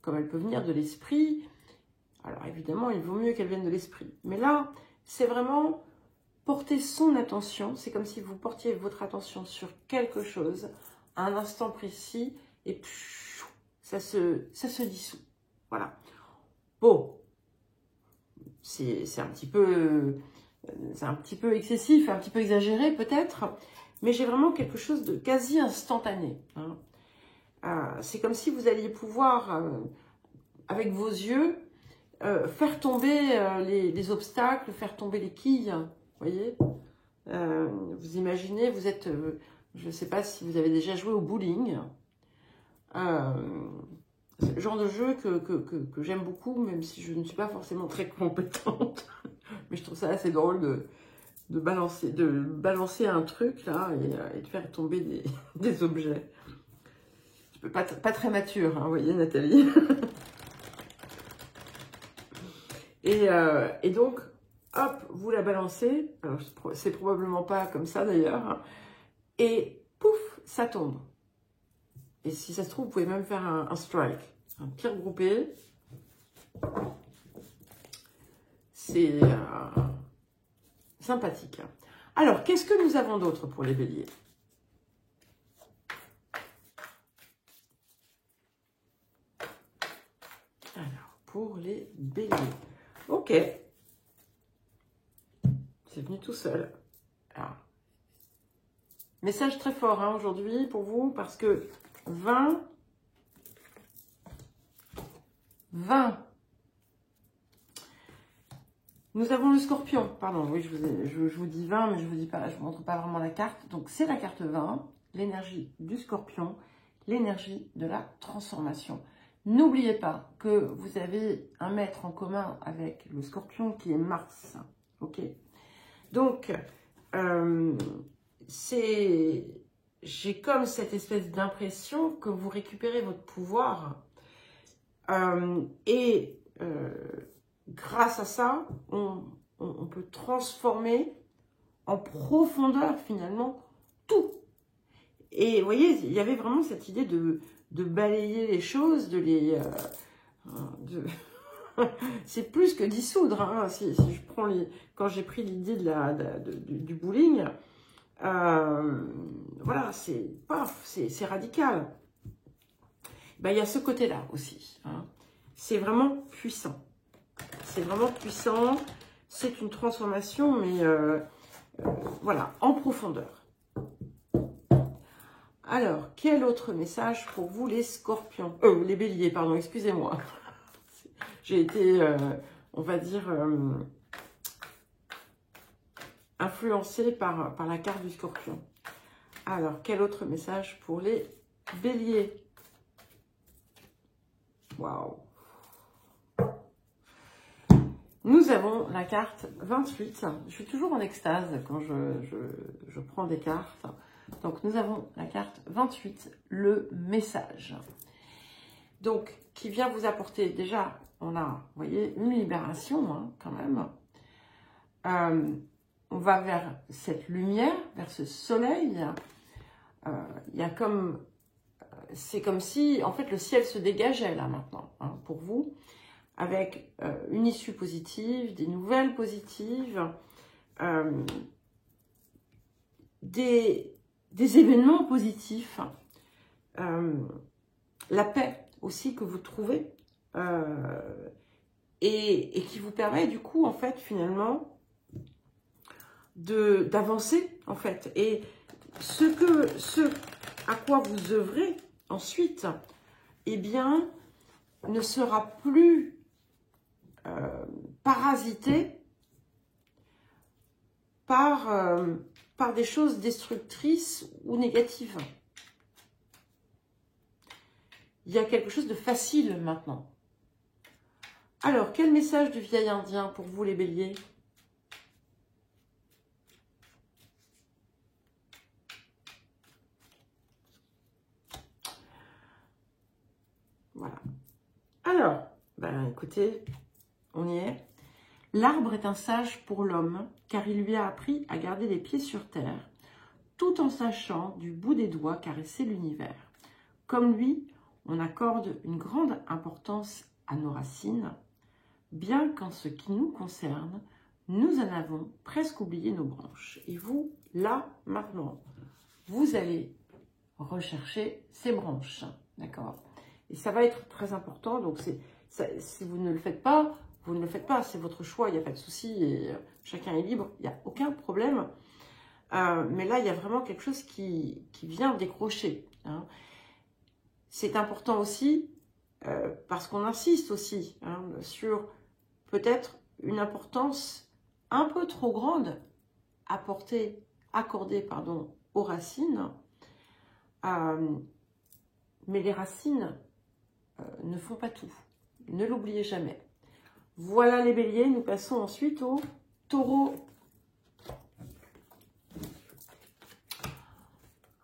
comme elle peut venir de l'esprit. Alors évidemment, il vaut mieux qu'elle vienne de l'esprit. Mais là, c'est vraiment porter son attention. C'est comme si vous portiez votre attention sur quelque chose à un instant précis et ça se dissout. Voilà. Bon, c'est un petit peu excessif, un petit peu exagéré peut-être, mais j'ai vraiment quelque chose de quasi instantané. Hein. C'est comme si vous alliez pouvoir, avec vos yeux, faire tomber les obstacles, faire tomber les quilles, vous voyez. Vous imaginez, vous êtes, je ne sais pas si vous avez déjà joué au bowling. C'est le genre de jeu que j'aime beaucoup, même si je ne suis pas forcément très compétente. Mais je trouve ça assez drôle de balancer un truc là et de faire tomber des objets. Pas très mature, hein, vous voyez Nathalie. Et donc, hop, vous la balancez. C'est probablement pas comme ça d'ailleurs. Hein, et pouf, ça tombe. Et si ça se trouve, vous pouvez même faire un strike. Un tir groupé. C'est sympathique. Alors, qu'est-ce que nous avons d'autre pour les béliers? Alors, pour les béliers. Ok. C'est venu tout seul. Alors, message très fort hein, aujourd'hui pour vous, parce que 20. Nous avons le scorpion. Pardon, oui, je vous dis 20, mais je vous montre pas vraiment la carte. Donc, c'est la carte 20, l'énergie du scorpion, l'énergie de la transformation. N'oubliez pas que vous avez un maître en commun avec le scorpion qui est Mars. Ok. Donc, j'ai comme cette espèce d'impression que vous récupérez votre pouvoir grâce à ça, on peut transformer en profondeur finalement tout. Et vous voyez, il y avait vraiment cette idée de balayer les choses, de C'est plus que dissoudre. Hein. Si je prends quand j'ai pris l'idée du bowling, voilà, c'est radical. Ben, il y a ce côté-là aussi. Hein. C'est vraiment puissant. C'est vraiment puissant. C'est une transformation, mais voilà, en profondeur. Alors, quel autre message pour vous, les scorpions? Les béliers, pardon, excusez-moi. J'ai été, on va dire, influencée par la carte du scorpion. Alors, quel autre message pour les béliers? Waouh! Nous avons la carte 28. Je suis toujours en extase quand je prends des cartes. Donc, nous avons la carte 28, le message. Donc, qui vient vous apporter, déjà, on a, vous voyez, une libération, hein, quand même. On va vers cette lumière, vers ce soleil. Il y a comme... C'est comme si, en fait, le ciel se dégageait, là, maintenant, hein, pour vous, avec une issue positive, des nouvelles positives, des événements positifs, la paix aussi que vous trouvez, et qui vous permet, du coup, en fait, finalement, d'avancer, en fait. Et ce à quoi vous œuvrez ensuite, eh bien, ne sera plus parasité par des choses destructrices ou négatives. Il y a quelque chose de facile maintenant. Alors, quel message du vieil indien pour vous les béliers? Voilà. Alors, ben écoutez, on y est. L'arbre est un sage pour l'homme, car il lui a appris à garder les pieds sur terre, tout en sachant du bout des doigts caresser l'univers. Comme lui, on accorde une grande importance à nos racines, bien qu'en ce qui nous concerne, nous en avons presque oublié nos branches. Et vous, là, maintenant, vous allez rechercher ces branches, d'accord? Et ça va être très important, donc si vous ne le faites pas, vous ne le faites pas, c'est votre choix, il n'y a pas de souci, et chacun est libre, il n'y a aucun problème. Mais là, il y a vraiment quelque chose qui vient décrocher. Hein. C'est important aussi, parce qu'on insiste aussi hein, sur peut-être une importance un peu trop grande accordée aux racines. Mais les racines ne font pas tout. Ne l'oubliez jamais. Voilà les béliers, nous passons ensuite aux taureaux.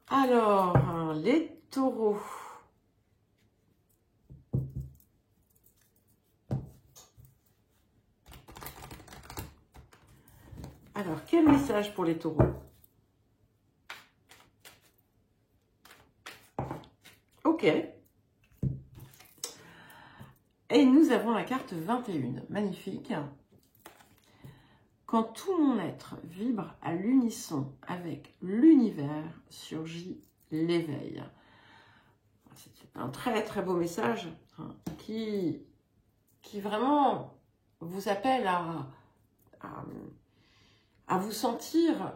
Alors, les taureaux. Alors, quel message pour les taureaux? Ok. Et nous avons la carte 21, magnifique. Quand tout mon être vibre à l'unisson avec l'univers, surgit l'éveil. C'est un très très beau message hein, qui vraiment vous appelle à vous sentir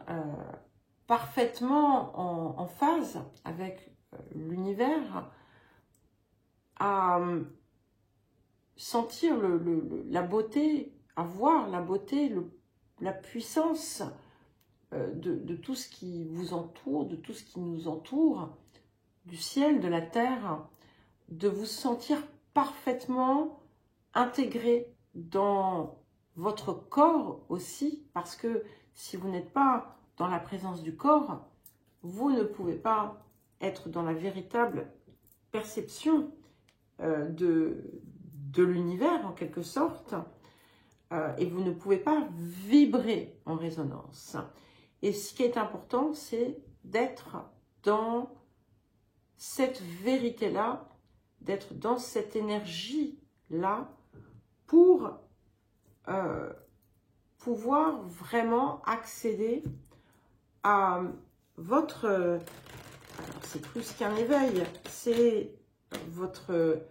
parfaitement en phase avec l'univers, à sentir la beauté, à voir la beauté, la puissance de tout ce qui vous entoure, de tout ce qui nous entoure, du ciel, de la terre, de vous sentir parfaitement intégré dans votre corps aussi, parce que si vous n'êtes pas dans la présence du corps, vous ne pouvez pas être dans la véritable perception de l'univers en quelque sorte, et vous ne pouvez pas vibrer en résonance. Et ce qui est important, c'est d'être dans cette vérité-là, d'être dans cette énergie-là pour pouvoir vraiment accéder à votre... alors c'est plus qu'un éveil, c'est votre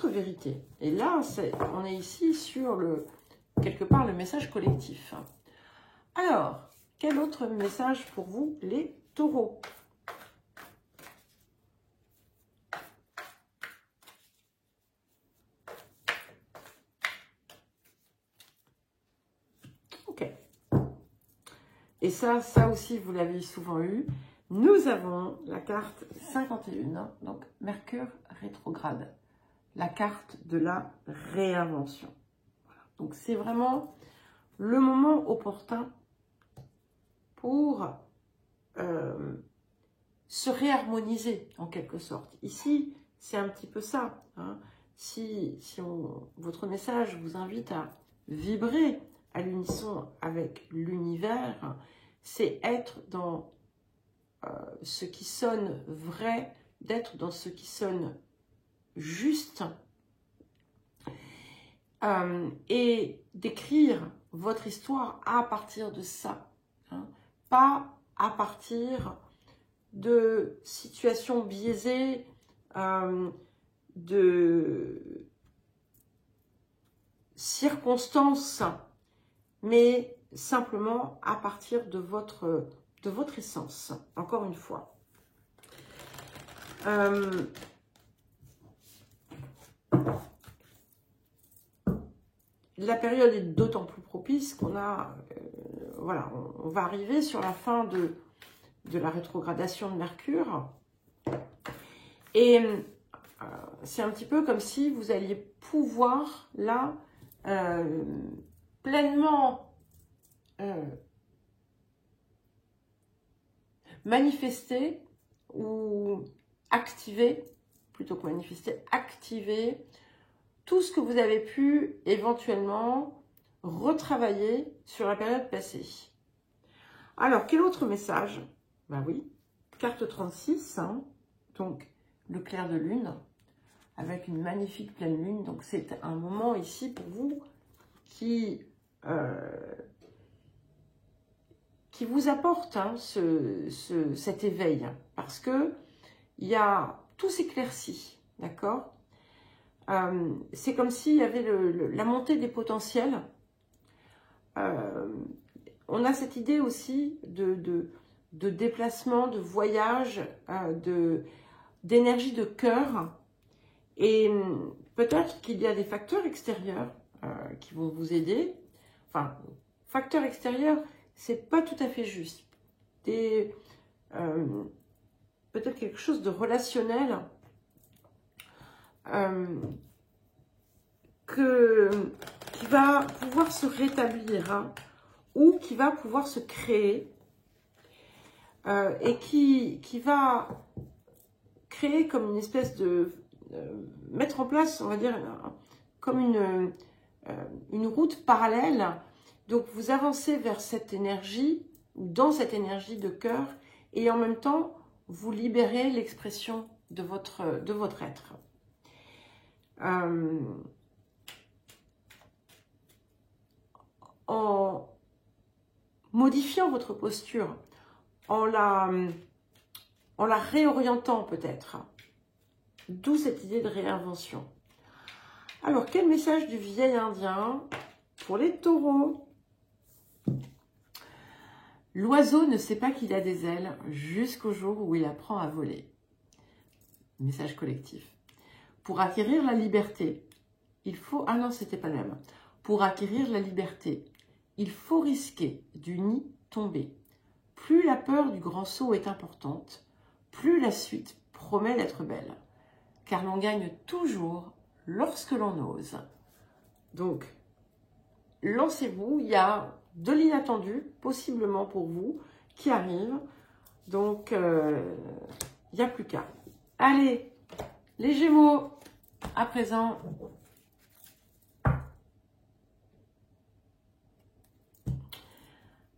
vérité. Et là, on est ici sur quelque part le message collectif. Alors, quel autre message pour vous, les taureaux? Ok. Et ça aussi, vous l'avez souvent eu. Nous avons la carte 51, donc Mercure rétrograde. La carte de la réinvention. Voilà. Donc, c'est vraiment le moment opportun pour se réharmoniser, en quelque sorte. Ici, c'est un petit peu ça. Hein. Si votre message vous invite à vibrer à l'unisson avec l'univers, c'est être dans ce qui sonne vrai, d'être dans ce qui sonne juste, et d'écrire votre histoire à partir de ça, hein, pas à partir de situations biaisées, de circonstances, mais simplement à partir de votre essence, encore une fois. La période est d'autant plus propice qu'on a, voilà, on va arriver sur la fin de la rétrogradation de Mercure. Et c'est un petit peu comme si vous alliez pouvoir, là, pleinement manifester ou activer, plutôt que manifester, activer tout ce que vous avez pu éventuellement retravailler sur la période passée. Alors, quel autre message? Ben oui, carte 36, hein, donc le clair de lune, avec une magnifique pleine lune. Donc, c'est un moment ici pour vous qui vous apporte, hein, cet éveil, parce que il y a tout s'éclaircit, d'accord? C'est comme s'il y avait la montée des potentiels. On a cette idée aussi de déplacement, de voyage, d'énergie de cœur. Et peut-être qu'il y a des facteurs extérieurs qui vont vous aider. Enfin, facteurs extérieurs, c'est pas tout à fait juste. Peut-être quelque chose de relationnel qui va pouvoir se rétablir, hein, ou qui va pouvoir se créer et qui va créer comme une espèce de... mettre en place, on va dire, comme une route parallèle. Donc, vous avancez vers cette énergie, ou dans cette énergie de cœur, et en même temps, vous libérez l'expression de votre être. En modifiant votre posture, en la réorientant peut-être, d'où cette idée de réinvention. Alors, quel message du vieil indien pour les taureaux? L'oiseau ne sait pas qu'il a des ailes jusqu'au jour où il apprend à voler. Message collectif. Pour acquérir la liberté, il faut... Ah non, c'était pas le même. Pour acquérir la liberté, il faut risquer du nid tomber. Plus la peur du grand saut est importante, plus la suite promet d'être belle. Car l'on gagne toujours lorsque l'on ose. Donc, lancez-vous, il y a de l'inattendu, possiblement pour vous, qui arrive. Donc, il n'y a plus qu'à. Allez, les Gémeaux, à présent.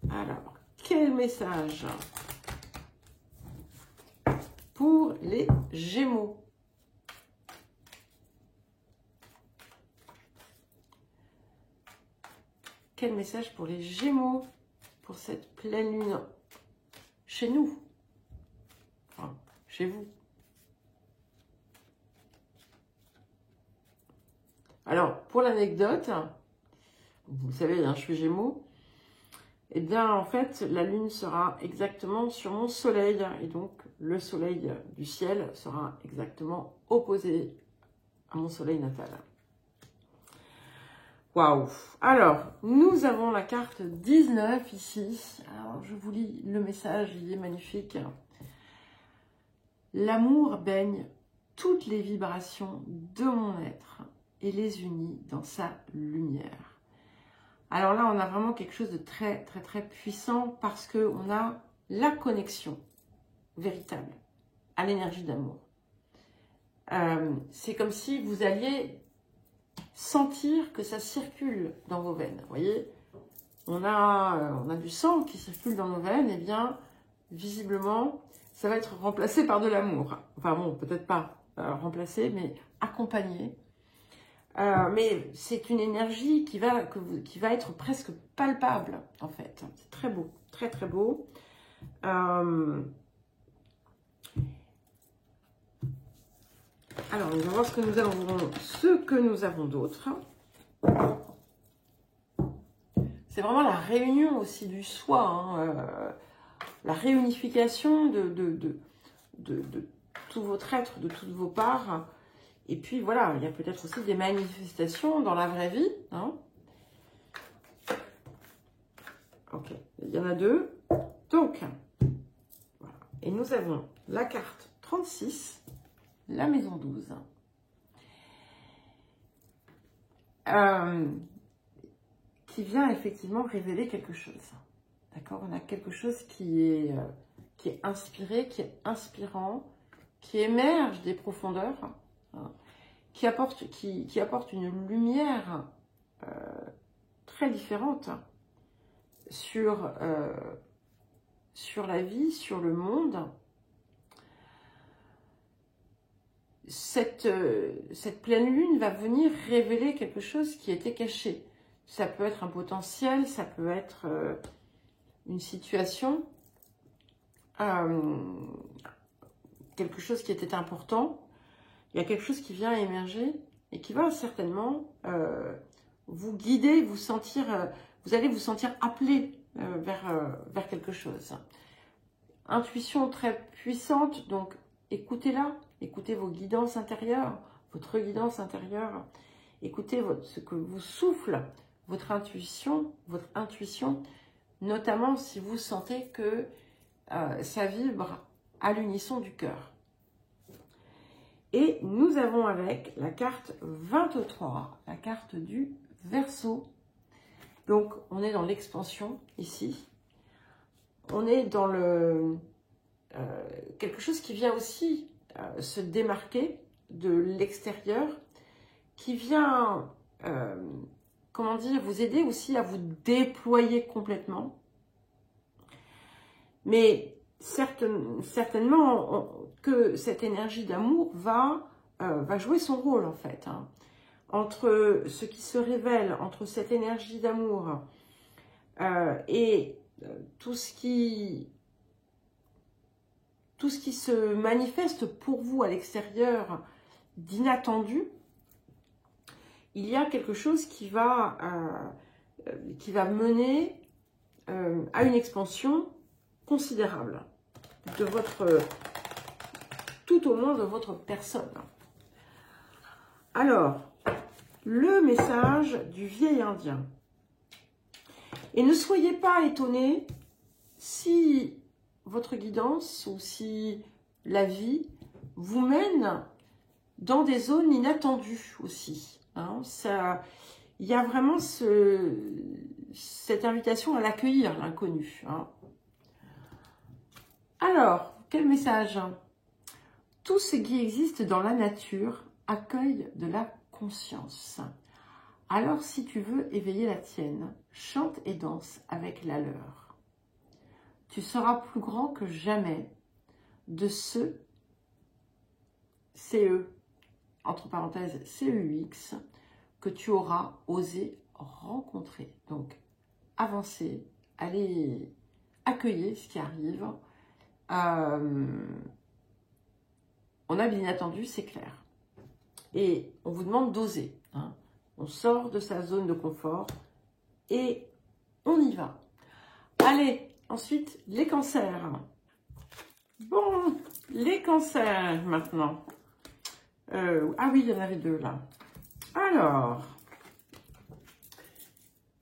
Alors, quel message pour les Gémeaux? quel message pour les Gémeaux, pour cette pleine lune chez nous, enfin, chez vous. Alors, pour l'anecdote, vous le savez, hein, je suis Gémeaux, et bien en fait, la lune sera exactement sur mon soleil, et donc le soleil du ciel sera exactement opposé à mon soleil natal. Waouh! Alors, nous avons la carte 19 ici. Alors, je vous lis le message, il est magnifique. L'amour baigne toutes les vibrations de mon être et les unit dans sa lumière. Alors là, on a vraiment quelque chose de très, très, très puissant parce qu'on a la connexion véritable à l'énergie d'amour. C'est comme si vous alliez sentir que ça circule dans vos veines. Vous voyez, on a du sang qui circule dans nos veines, et bien, visiblement, ça va être remplacé par de l'amour. Enfin bon, peut-être pas remplacé, mais accompagné. Mais c'est une énergie qui va être presque palpable, en fait. C'est très beau, très très beau. Alors, on va voir ce que nous avons d'autre. C'est vraiment la réunion aussi du soi, hein, la réunification de tout votre être, de toutes vos parts. Et puis voilà, il y a peut-être aussi des manifestations dans la vraie vie. Hein. Ok, il y en a deux. Donc, voilà. Et nous avons la carte 36, la maison 12. Qui vient effectivement révéler quelque chose. D'accord? On a quelque chose qui est inspiré, qui est inspirant, qui émerge des profondeurs, hein, qui apporte une lumière très différente sur la vie, sur le monde. Cette pleine lune va venir révéler quelque chose qui était caché. Ça peut être un potentiel, ça peut être une situation, quelque chose qui était important. Il y a quelque chose qui vient émerger et qui va certainement vous guider, vous allez vous sentir appelé vers quelque chose. Intuition très puissante, donc écoutez-la, écoutez vos guidances intérieures, votre guidance intérieure, écoutez ce que vous souffle votre intuition, notamment si vous sentez que ça vibre à l'unisson du cœur. Et nous avons avec la carte 23, la carte du Verseau. Donc, on est dans l'expansion ici. On est dans quelque chose qui vient aussi se démarquer de l'extérieur, qui vient, comment dire, vous aider aussi à vous déployer complètement. Mais certainement que cette énergie d'amour va jouer son rôle en fait. Hein. Entre ce qui se révèle, entre cette énergie d'amour et tout ce qui se manifeste pour vous à l'extérieur d'inattendu, il y a quelque chose qui va mener à une expansion considérable de tout au moins de votre personne. Alors, le message du vieil indien. Et ne soyez pas étonnés si votre guidance ou si la vie vous mène dans des zones inattendues aussi. Hein. Il y a vraiment cette invitation à l'accueillir, l'inconnu. Hein. Alors, quel message? Tout ce qui existe dans la nature accueille de la conscience. Alors, si tu veux éveiller la tienne, chante et danse avec la leur. Tu seras plus grand que jamais de ce CE, entre parenthèses CEX, que tu auras osé rencontrer. Donc, avancez, allez accueillir ce qui arrive. On a de l'inattendu, c'est clair. Et on vous demande d'oser. Hein. On sort de sa zone de confort et on y va. Allez, ensuite, les cancers. Bon, les cancers maintenant. Ah oui, il y en avait deux là. Alors,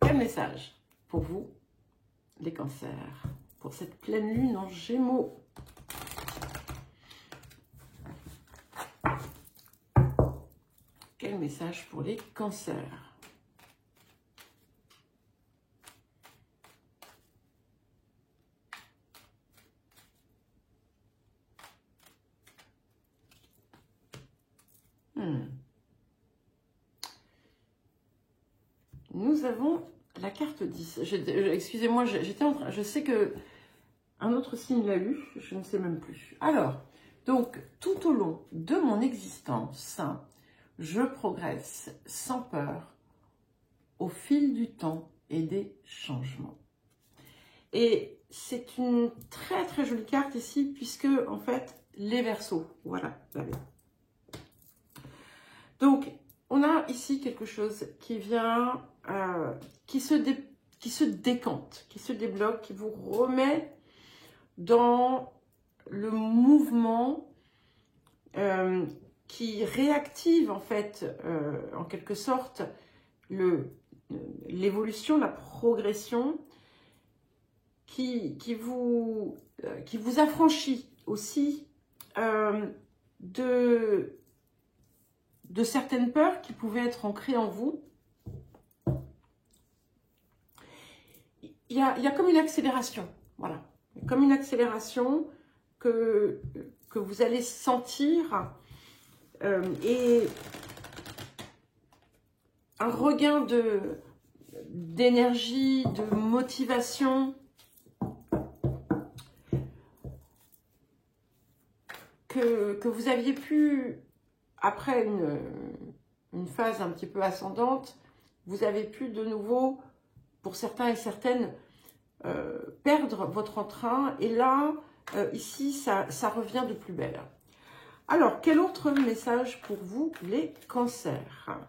quel message pour vous, les cancers, pour cette pleine lune en Gémeaux? Quel message pour les cancers? Nous avons la carte 10. Excusez-moi, j'étais en train... Je sais que un autre signe l'a lu, je ne sais même plus. Alors, donc, tout au long de mon existence, je progresse sans peur au fil du temps et des changements. Et c'est une très très jolie carte ici, puisque en fait, les Verseaux, voilà, vous l'avez. Donc, on a ici quelque chose qui vient, qui se décante, qui se débloque, qui vous remet dans le mouvement, qui réactive en fait, en quelque sorte, l'évolution, la progression, qui vous affranchit aussi de certaines peurs qui pouvaient être ancrées en vous. Il y a comme une accélération, voilà. Comme une accélération que vous allez sentir et un regain d'énergie, de motivation que vous aviez pu, après une phase un petit peu ascendante, vous avez pu de nouveau, pour certains et certaines, perdre votre entrain. Et là, ici, ça revient de plus belle. Alors, quel autre message pour vous, les cancers?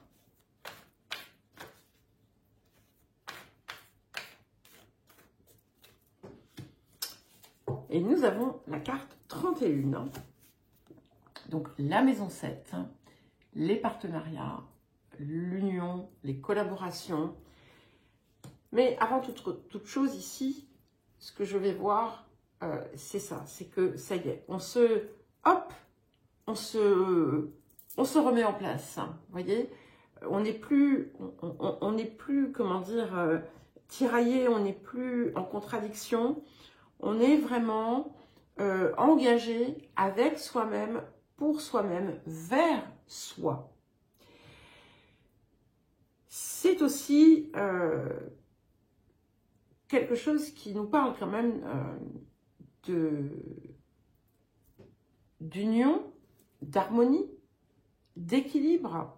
Et nous avons la carte 31. Donc, la maison 7, les partenariats, l'union, les collaborations. Mais avant toute chose ici, ce que je vais voir, c'est ça. C'est que ça y est, on se remet en place. Vous voyez, on n'est plus, comment dire, tiraillé, on n'est plus en contradiction. On est vraiment engagé avec soi-même, pour soi-même, vers soi. C'est aussi quelque chose qui nous parle quand même d'union, d'harmonie, d'équilibre.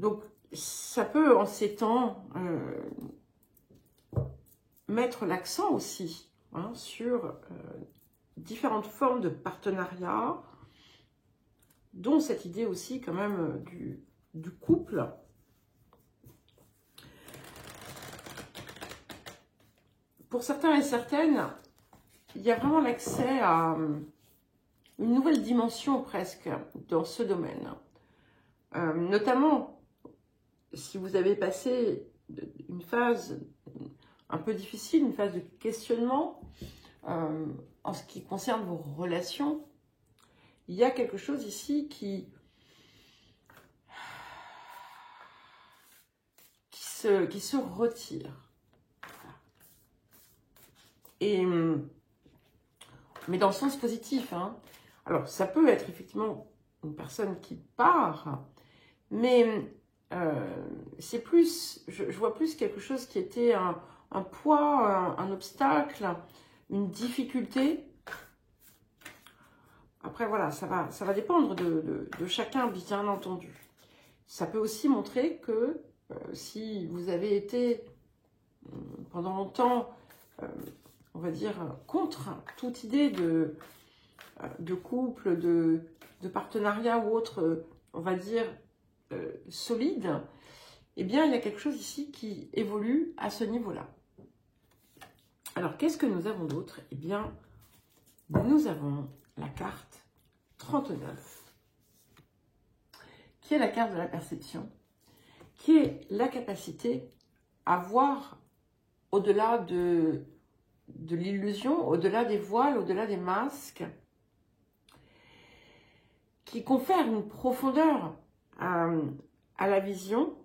Donc, ça peut, en ces temps, mettre l'accent aussi hein, sur différentes formes de partenariat, dont cette idée aussi quand même du couple. Pour certains et certaines, il y a vraiment l'accès à une nouvelle dimension presque dans ce domaine. Notamment, si vous avez passé une phase un peu difficile, une phase de questionnement en ce qui concerne vos relations, il y a quelque chose ici qui se retire. Mais dans le sens positif. Hein. Alors, ça peut être effectivement une personne qui part, mais c'est plus, je vois plus quelque chose qui était un poids, un obstacle, une difficulté. Après, voilà, ça va dépendre de chacun, bien entendu. Ça peut aussi montrer que si vous avez été pendant longtemps, on va dire, contre toute idée de couple, de partenariat ou autre, on va dire, solide, eh bien, il y a quelque chose ici qui évolue à ce niveau-là. Alors, qu'est-ce que nous avons d'autre? Eh bien, nous avons la carte 39, qui est la carte de la perception, qui est la capacité à voir au-delà de l'illusion, au-delà des voiles, au-delà des masques, qui confère une profondeur à la vision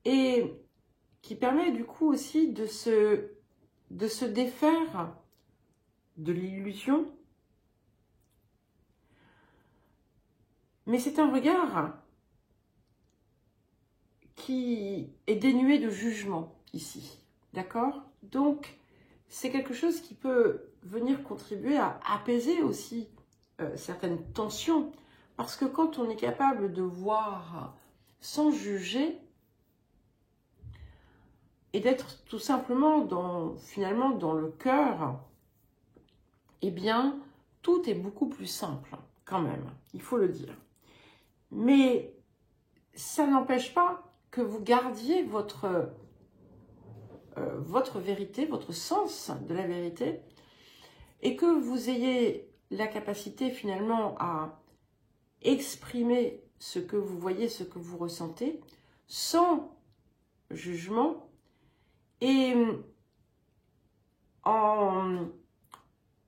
et qui permet du coup aussi de se défaire de l'illusion. Mais c'est un regard qui est dénué de jugement ici, d'accord? Donc, c'est quelque chose qui peut venir contribuer à apaiser aussi certaines tensions, parce que quand on est capable de voir sans juger, et d'être tout simplement finalement dans le cœur, eh bien, tout est beaucoup plus simple, quand même, il faut le dire. Mais ça n'empêche pas que vous gardiez votre vérité, votre sens de la vérité, et que vous ayez la capacité finalement à exprimer ce que vous voyez, ce que vous ressentez, sans jugement, et en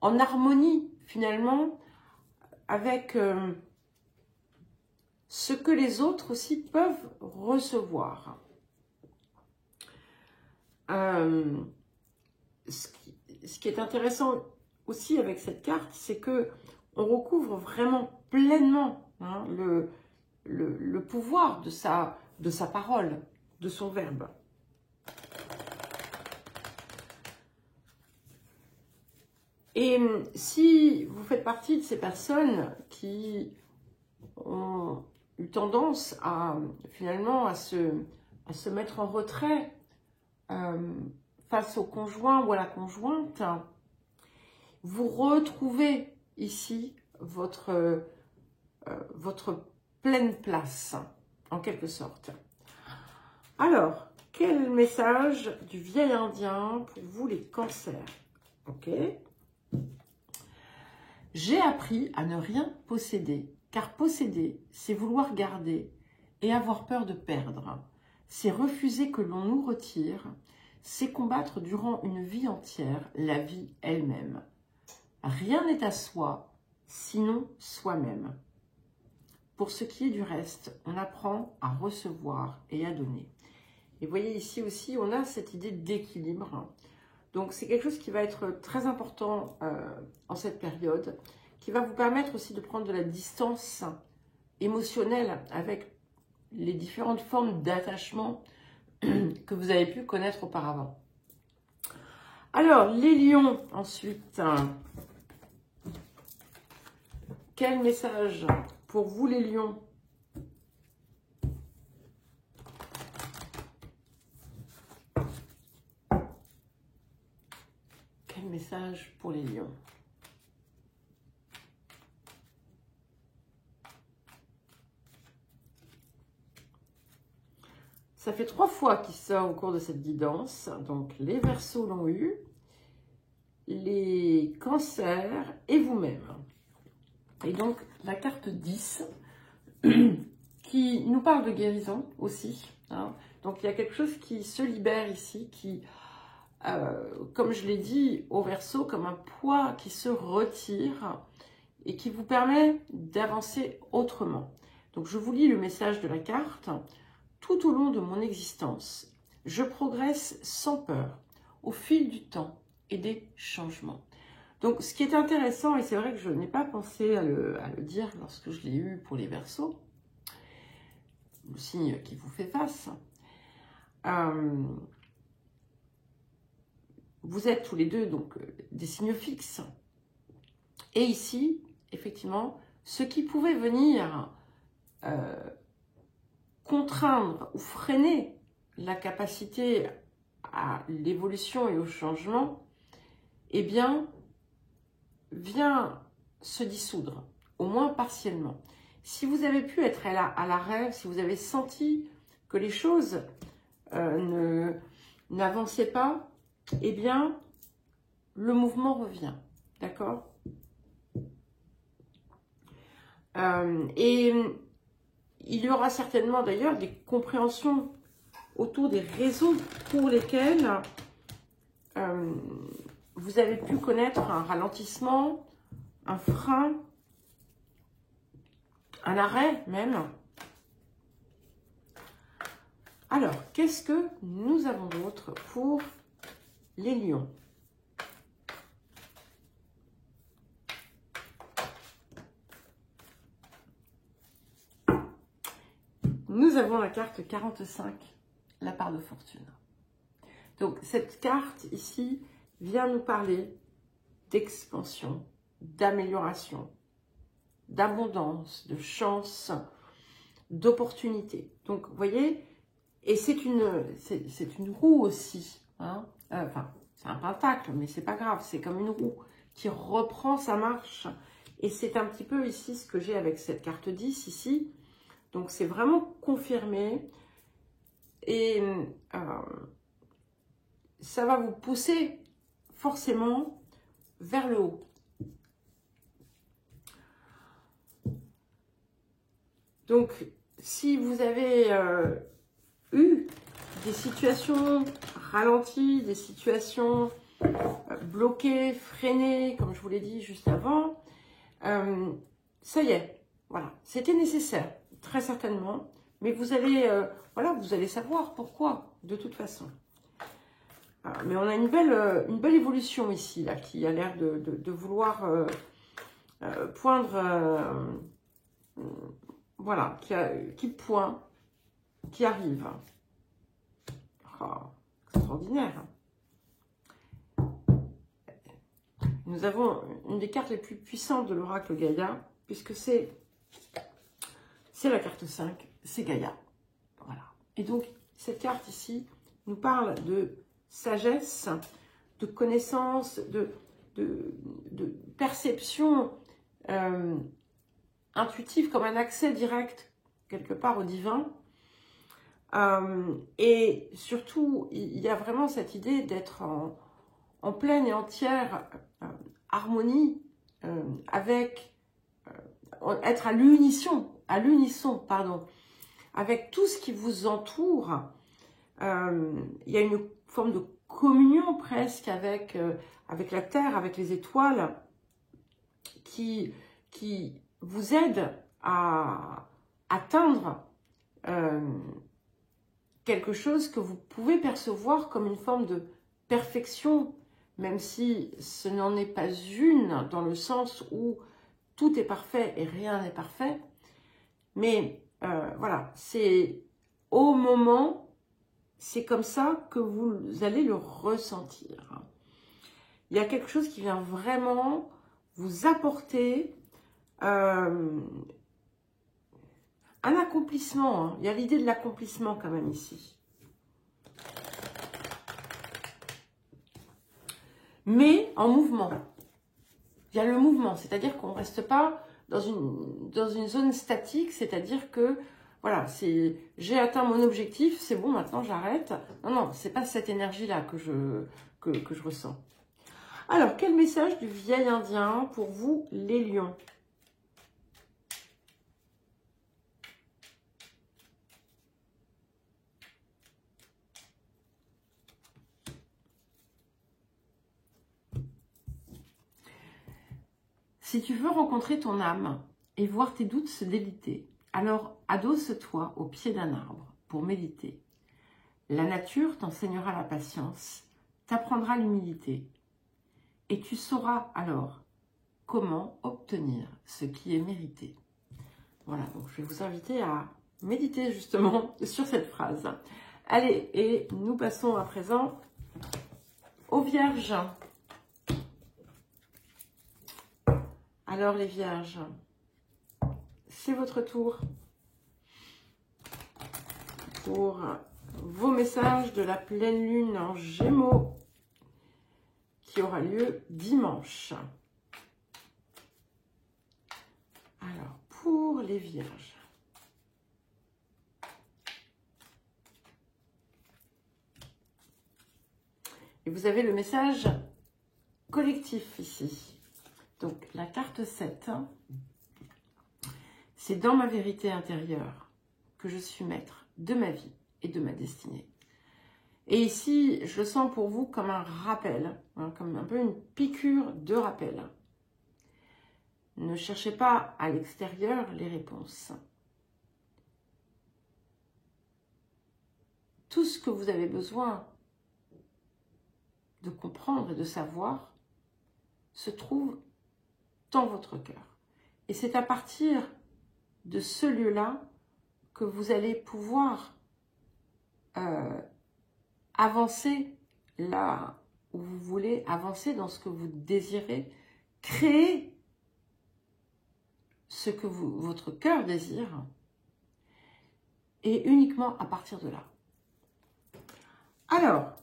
harmonie finalement avec ce que les autres aussi peuvent recevoir. Ce qui est intéressant aussi avec cette carte, c'est que on recouvre vraiment pleinement le pouvoir de sa parole, de son verbe. Et si vous faites partie de ces personnes qui ont eu tendance à finalement à se mettre en retrait face au conjoint ou à la conjointe, vous retrouvez ici votre pleine place, en quelque sorte. Alors, quel message du vieil indien pour vous les cancers? Ok. J'ai appris à ne rien posséder, car posséder, c'est vouloir garder et avoir peur de perdre. C'est refuser que l'on nous retire, c'est combattre durant une vie entière la vie elle-même. Rien n'est à soi, sinon soi-même. Pour ce qui est du reste, on apprend à recevoir et à donner. Et vous voyez ici aussi, on a cette idée d'équilibre. Donc c'est quelque chose qui va être très important en cette période, qui va vous permettre aussi de prendre de la distance émotionnelle avec les différentes formes d'attachement que vous avez pu connaître auparavant. Alors, les lions, ensuite. Quel message pour vous les lions? Quel message pour les lions? Ça fait 3 fois qu'il sort au cours de cette guidance. Donc, les Verseaux l'ont eu, les cancers et vous-même. Et donc, la carte 10, qui nous parle de guérison aussi. Hein. Donc, il y a quelque chose qui se libère ici, qui, comme je l'ai dit, au Verseau, comme un poids qui se retire et qui vous permet d'avancer autrement. Donc, je vous lis le message de la carte. Tout au long de mon existence, je progresse sans peur, au fil du temps et des changements. Donc, ce qui est intéressant, et c'est vrai que je n'ai pas pensé à le dire lorsque je l'ai eu pour les Verseaux, le signe qui vous fait face, vous êtes tous les deux donc des signes fixes. Et ici, effectivement, ce qui pouvait venir contraindre ou freiner la capacité à l'évolution et au changement, eh bien, vient se dissoudre, au moins partiellement. Si vous avez pu être à l'arrêt, si vous avez senti que les choses n'avançaient pas, eh bien, le mouvement revient, d'accord? Et il y aura certainement d'ailleurs des compréhensions autour des raisons pour lesquelles vous avez pu connaître un ralentissement, un frein, un arrêt même. Alors, qu'est-ce que nous avons d'autre pour les lions? Nous avons la carte 45, la part de fortune. Donc, cette carte ici vient nous parler d'expansion, d'amélioration, d'abondance, de chance, d'opportunité. Donc, vous voyez, et c'est une roue aussi. Hein, enfin, c'est un pentacle, mais c'est pas grave. C'est comme une roue qui reprend sa marche. Et c'est un petit peu ici ce que j'ai avec cette carte 10 ici. Donc, c'est vraiment confirmé. Et ça va vous pousser forcément vers le haut. Donc, si vous avez eu des situations ralenties, des situations bloquées, freinées, comme je vous l'ai dit juste avant, ça y est, voilà, c'était nécessaire, très certainement, mais vous allez, voilà, vous allez savoir pourquoi, de toute façon. Mais on a une belle évolution ici, là, qui a l'air de vouloir poindre, voilà, qui pointe, qui arrive. Oh, extraordinaire. Nous avons une des cartes les plus puissantes de l'oracle Gaïa, puisque c'est la carte 5, c'est Gaïa. Voilà. Et donc, cette carte ici nous parle de sagesse, de connaissance, de perception intuitive, comme un accès direct, quelque part, au divin. Et surtout, il y a vraiment cette idée d'être en pleine et entière harmonie avec, être à l'unisson, pardon, avec tout ce qui vous entoure. Il y a une forme de communion presque avec la terre, avec les étoiles, qui vous aide à atteindre quelque chose que vous pouvez percevoir comme une forme de perfection, même si ce n'en est pas une, dans le sens où tout est parfait et rien n'est parfait. Mais voilà, c'est au moment, c'est comme ça que vous allez le ressentir. Il y a quelque chose qui vient vraiment vous apporter un accomplissement. Hein. Il y a l'idée de l'accomplissement quand même ici. Mais en mouvement. Il y a le mouvement, c'est-à-dire qu'on ne reste pas dans une zone statique, c'est-à-dire que, voilà, j'ai atteint mon objectif, c'est bon, maintenant j'arrête. Non, non, c'est pas cette énergie-là que je ressens. Alors, quel message du vieil indien pour vous, les lions ? Si tu veux rencontrer ton âme et voir tes doutes se déliter, alors adosse-toi au pied d'un arbre pour méditer. La nature t'enseignera la patience, t'apprendra l'humilité, et tu sauras alors comment obtenir ce qui est mérité. Voilà, donc je vais vous inviter à méditer justement sur cette phrase. Allez, et nous passons à présent aux Vierges. Alors les Vierges, c'est votre tour. pour vos messages de la pleine lune en Gémeaux qui aura lieu dimanche. Alors, pour les Vierges. Et vous avez le message collectif ici. Donc, la carte 7, c'est dans ma vérité intérieure que je suis maître de ma vie et de ma destinée. Et ici, je le sens pour vous comme un rappel, hein, comme un peu une piqûre de rappel. Ne cherchez pas à l'extérieur les réponses. Tout ce que vous avez besoin de comprendre et de savoir se trouve dans votre cœur. Et c'est à partir de ce lieu-là que vous allez pouvoir avancer là où vous voulez, avancer dans ce que vous désirez, créer ce que votre cœur désire, et uniquement à partir de là. Alors,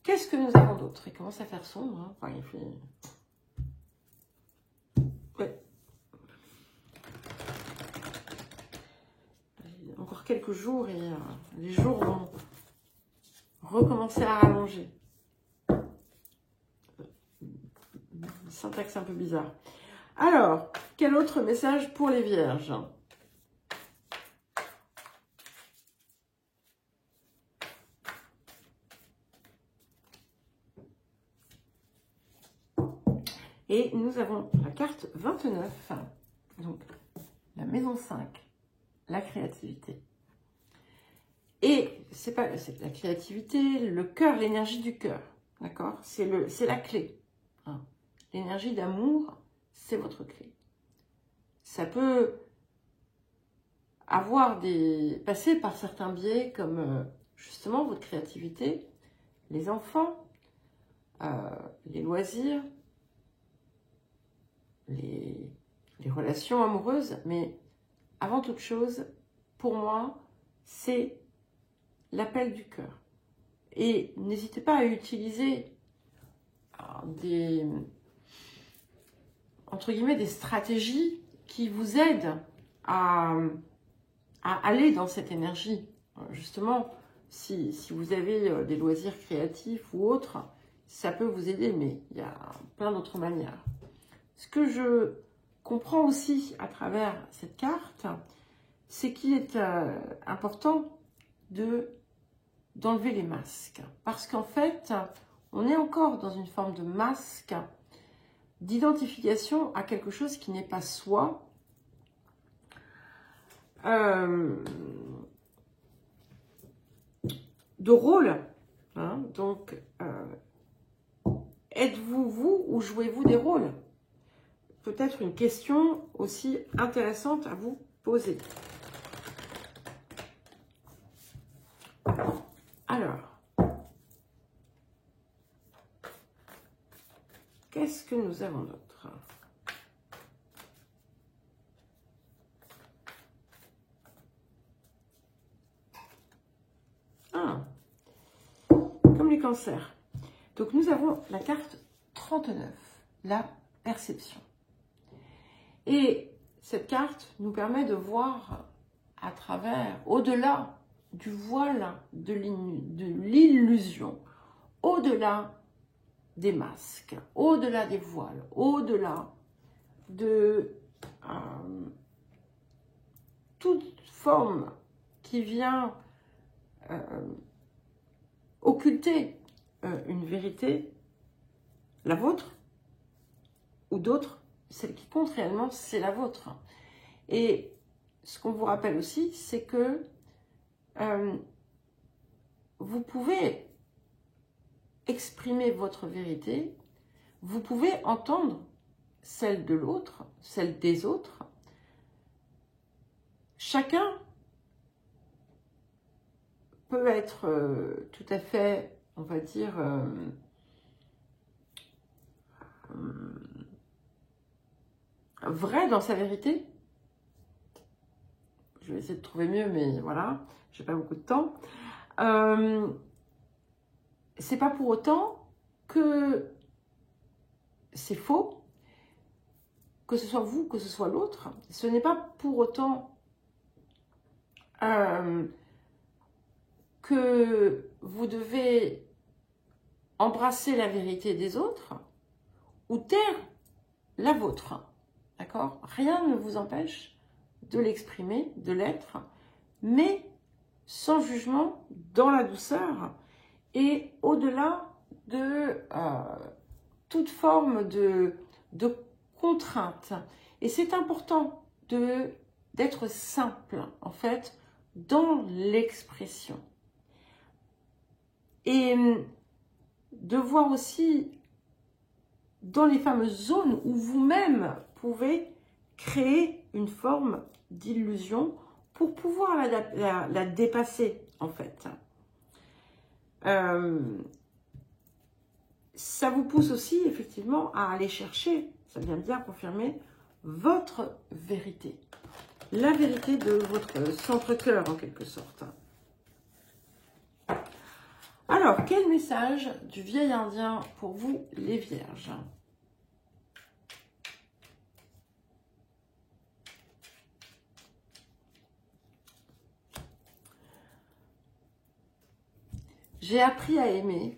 qu'est-ce que nous avons d'autre? Il commence à faire sombre, hein. Enfin, il fait... Ouais. Encore quelques jours et les jours vont recommencer à rallonger. Syntaxe un peu bizarre. Alors, quel autre message pour les Vierges? Et nous avons la carte 29, donc la maison 5, la créativité. Et c'est la créativité, le cœur, l'énergie du cœur, d'accord? C'est la clé. Hein. L'énergie d'amour, c'est votre clé. Ça peut passer par certains biais comme justement votre créativité, les enfants, les loisirs, les relations amoureuses, mais avant toute chose, pour moi, c'est l'appel du cœur. Et n'hésitez pas à utiliser entre guillemets, des stratégies qui vous aident à aller dans cette énergie. Justement, si vous avez des loisirs créatifs ou autres, ça peut vous aider, mais il y a plein d'autres manières. Ce que je comprends aussi à travers cette carte, c'est qu'il est important d'enlever les masques. Parce qu'en fait, on est encore dans une forme de masque, d'identification à quelque chose qui n'est pas soi. De rôle. Hein, donc, êtes-vous vous ou jouez-vous des rôles? Peut-être une question aussi intéressante à vous poser. Alors, qu'est-ce que nous avons d'autre? Comme les cancers. Donc, nous avons la carte 39, la perception. Et cette carte nous permet de voir à travers, au-delà du voile de l'illusion, au-delà des masques, au-delà des voiles, au-delà de toute forme qui vient occulter une vérité, la vôtre ou d'autres. Celle qui compte réellement, c'est la vôtre. Et ce qu'on vous rappelle aussi, c'est que vous pouvez exprimer votre vérité, vous pouvez entendre celle de l'autre, celle des autres. Chacun peut être tout à fait, on va dire, vrai dans sa vérité. je vais essayer de trouver mieux, mais voilà, j'ai pas beaucoup de temps. C'est pas pour autant que c'est faux, que ce soit vous, que ce soit l'autre. Ce n'est pas pour autant que vous devez embrasser la vérité des autres ou taire la vôtre. D'accord? Rien ne vous empêche de l'exprimer, de l'être, mais sans jugement, dans la douceur et au-delà de toute forme de contrainte. Et c'est important d'être simple, en fait, dans l'expression. Et de voir aussi dans les fameuses zones où vous-même pouvez créer une forme d'illusion pour pouvoir la dépasser, en fait. Ça vous pousse aussi, effectivement, à aller chercher, ça vient bien confirmer, votre vérité. La vérité de votre centre-cœur, en quelque sorte. Alors, quel message du vieil indien pour vous, les vierges? J'ai appris à aimer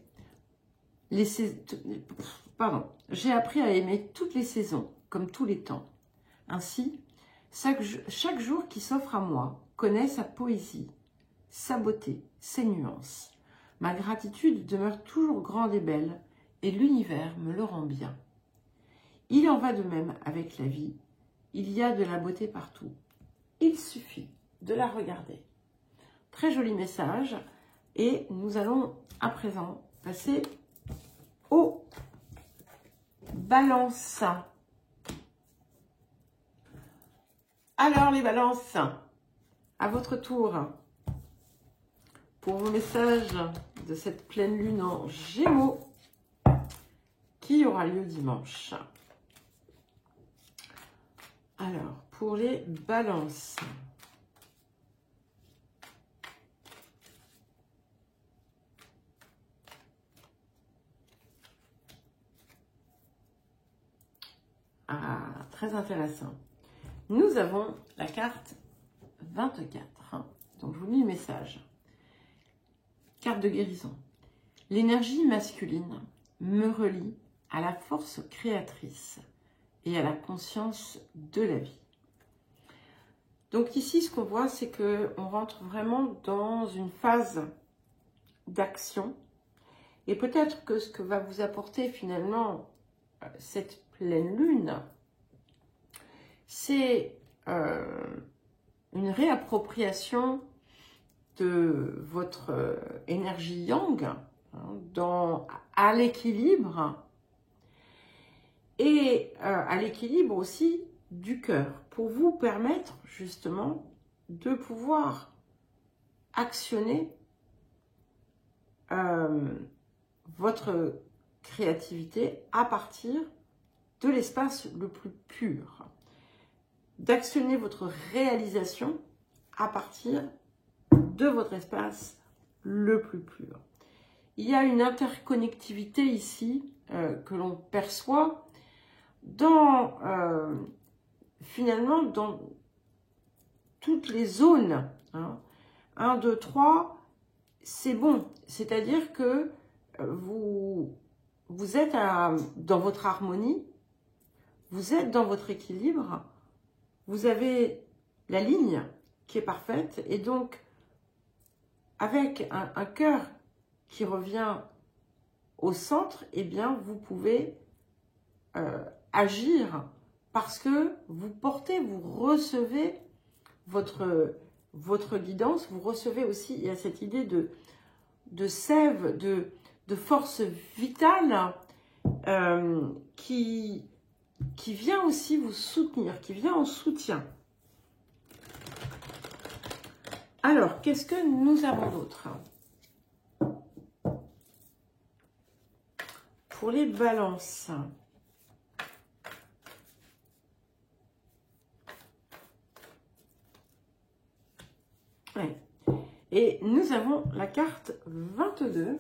j'ai appris à aimer toutes les saisons, comme tous les temps. Ainsi, chaque jour qui s'offre à moi connaît sa poésie, sa beauté, ses nuances. Ma gratitude demeure toujours grande et belle, et l'univers me le rend bien. Il en va de même avec la vie, il y a de la beauté partout. Il suffit de la regarder. Très joli message, et nous allons à présent passer aux balances. Alors les balances, à votre tour, pour vos messages de cette pleine lune en Gémeaux qui aura lieu dimanche. Alors, pour les balances. Ah, très intéressant. Nous avons la carte 24. Donc, je vous lis le message. Carte de guérison. L'énergie masculine me relie à la force créatrice et à la conscience de la vie. Donc ici, ce qu'on voit, c'est qu'on rentre vraiment dans une phase d'action. Et peut-être que ce que va vous apporter finalement cette pleine lune, c'est une réappropriation de votre énergie yang à l'équilibre et à l'équilibre aussi du cœur pour vous permettre justement de pouvoir actionner votre créativité à partir de l'espace le plus pur, d'actionner votre réalisation à partir de votre espace le plus pur. Il y a une interconnectivité ici que l'on perçoit dans finalement dans toutes les zones. 1, 2, 3, c'est bon. C'est-à-dire que vous êtes dans votre harmonie, vous êtes dans votre équilibre, vous avez la ligne qui est parfaite et donc avec un cœur qui revient au centre, eh bien vous pouvez agir parce que vous portez, vous recevez votre guidance, vous recevez aussi, il y a cette idée de sève, de force vitale qui vient aussi vous soutenir, qui vient en soutien. Alors, qu'est-ce que nous avons d'autre? Pour les balances. Et nous avons la carte 22,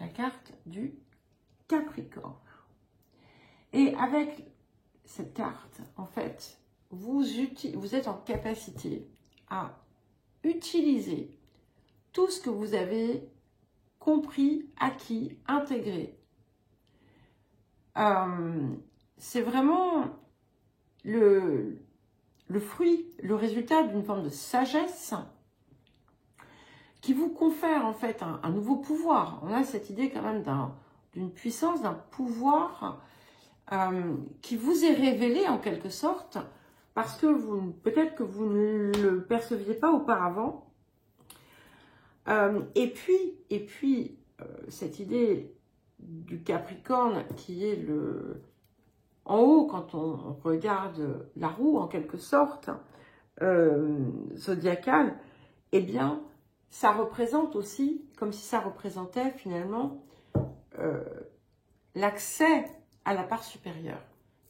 la carte du Capricorne. Et avec cette carte, en fait, vous êtes en capacité à utiliser tout ce que vous avez compris, acquis, intégré. C'est vraiment le fruit, le résultat d'une forme de sagesse qui vous confère en fait un nouveau pouvoir. On a cette idée quand même d'une puissance, d'un pouvoir qui vous est révélé en quelque sorte parce que peut-être que vous ne le perceviez pas auparavant. Et puis cette idée du Capricorne qui est en haut quand on regarde la roue en quelque sorte zodiacale, eh bien ça représente aussi, comme si ça représentait finalement l'accès à la part supérieure,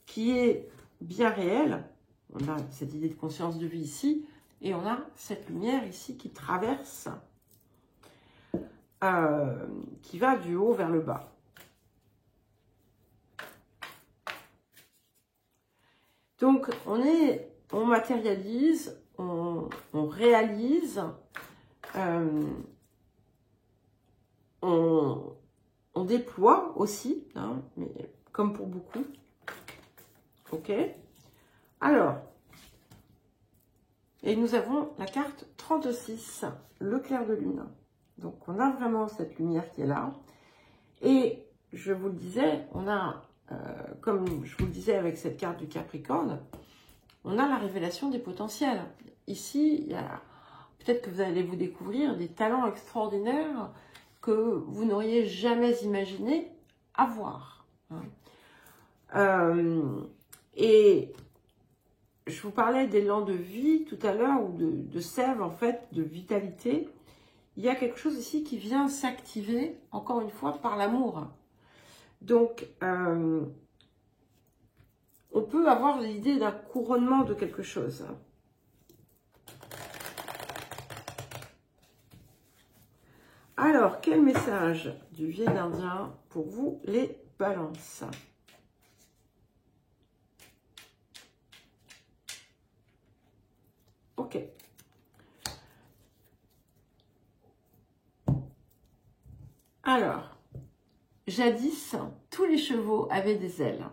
qui est bien réelle. On a cette idée de conscience de vie ici, et on a cette lumière ici qui traverse, qui va du haut vers le bas. Donc, on matérialise, on réalise, on déploie aussi, hein, mais comme pour beaucoup. Ok. Alors, et nous avons la carte 36, le clair de lune. Donc, on a vraiment cette lumière qui est là. Et je vous le disais, on a, comme je vous le disais avec cette carte du Capricorne, on a la révélation des potentiels. Ici, il y a peut-être que vous allez vous découvrir des talents extraordinaires que vous n'auriez jamais imaginé avoir. Et je vous parlais d'élan de vie tout à l'heure, ou de sève en fait, de vitalité. Il y a quelque chose ici qui vient s'activer, encore une fois, par l'amour. Donc, on peut avoir l'idée d'un couronnement de quelque chose. Alors, quel message du vieil indien pour vous, les balances? Ok. Alors, jadis, tous les chevaux avaient des ailes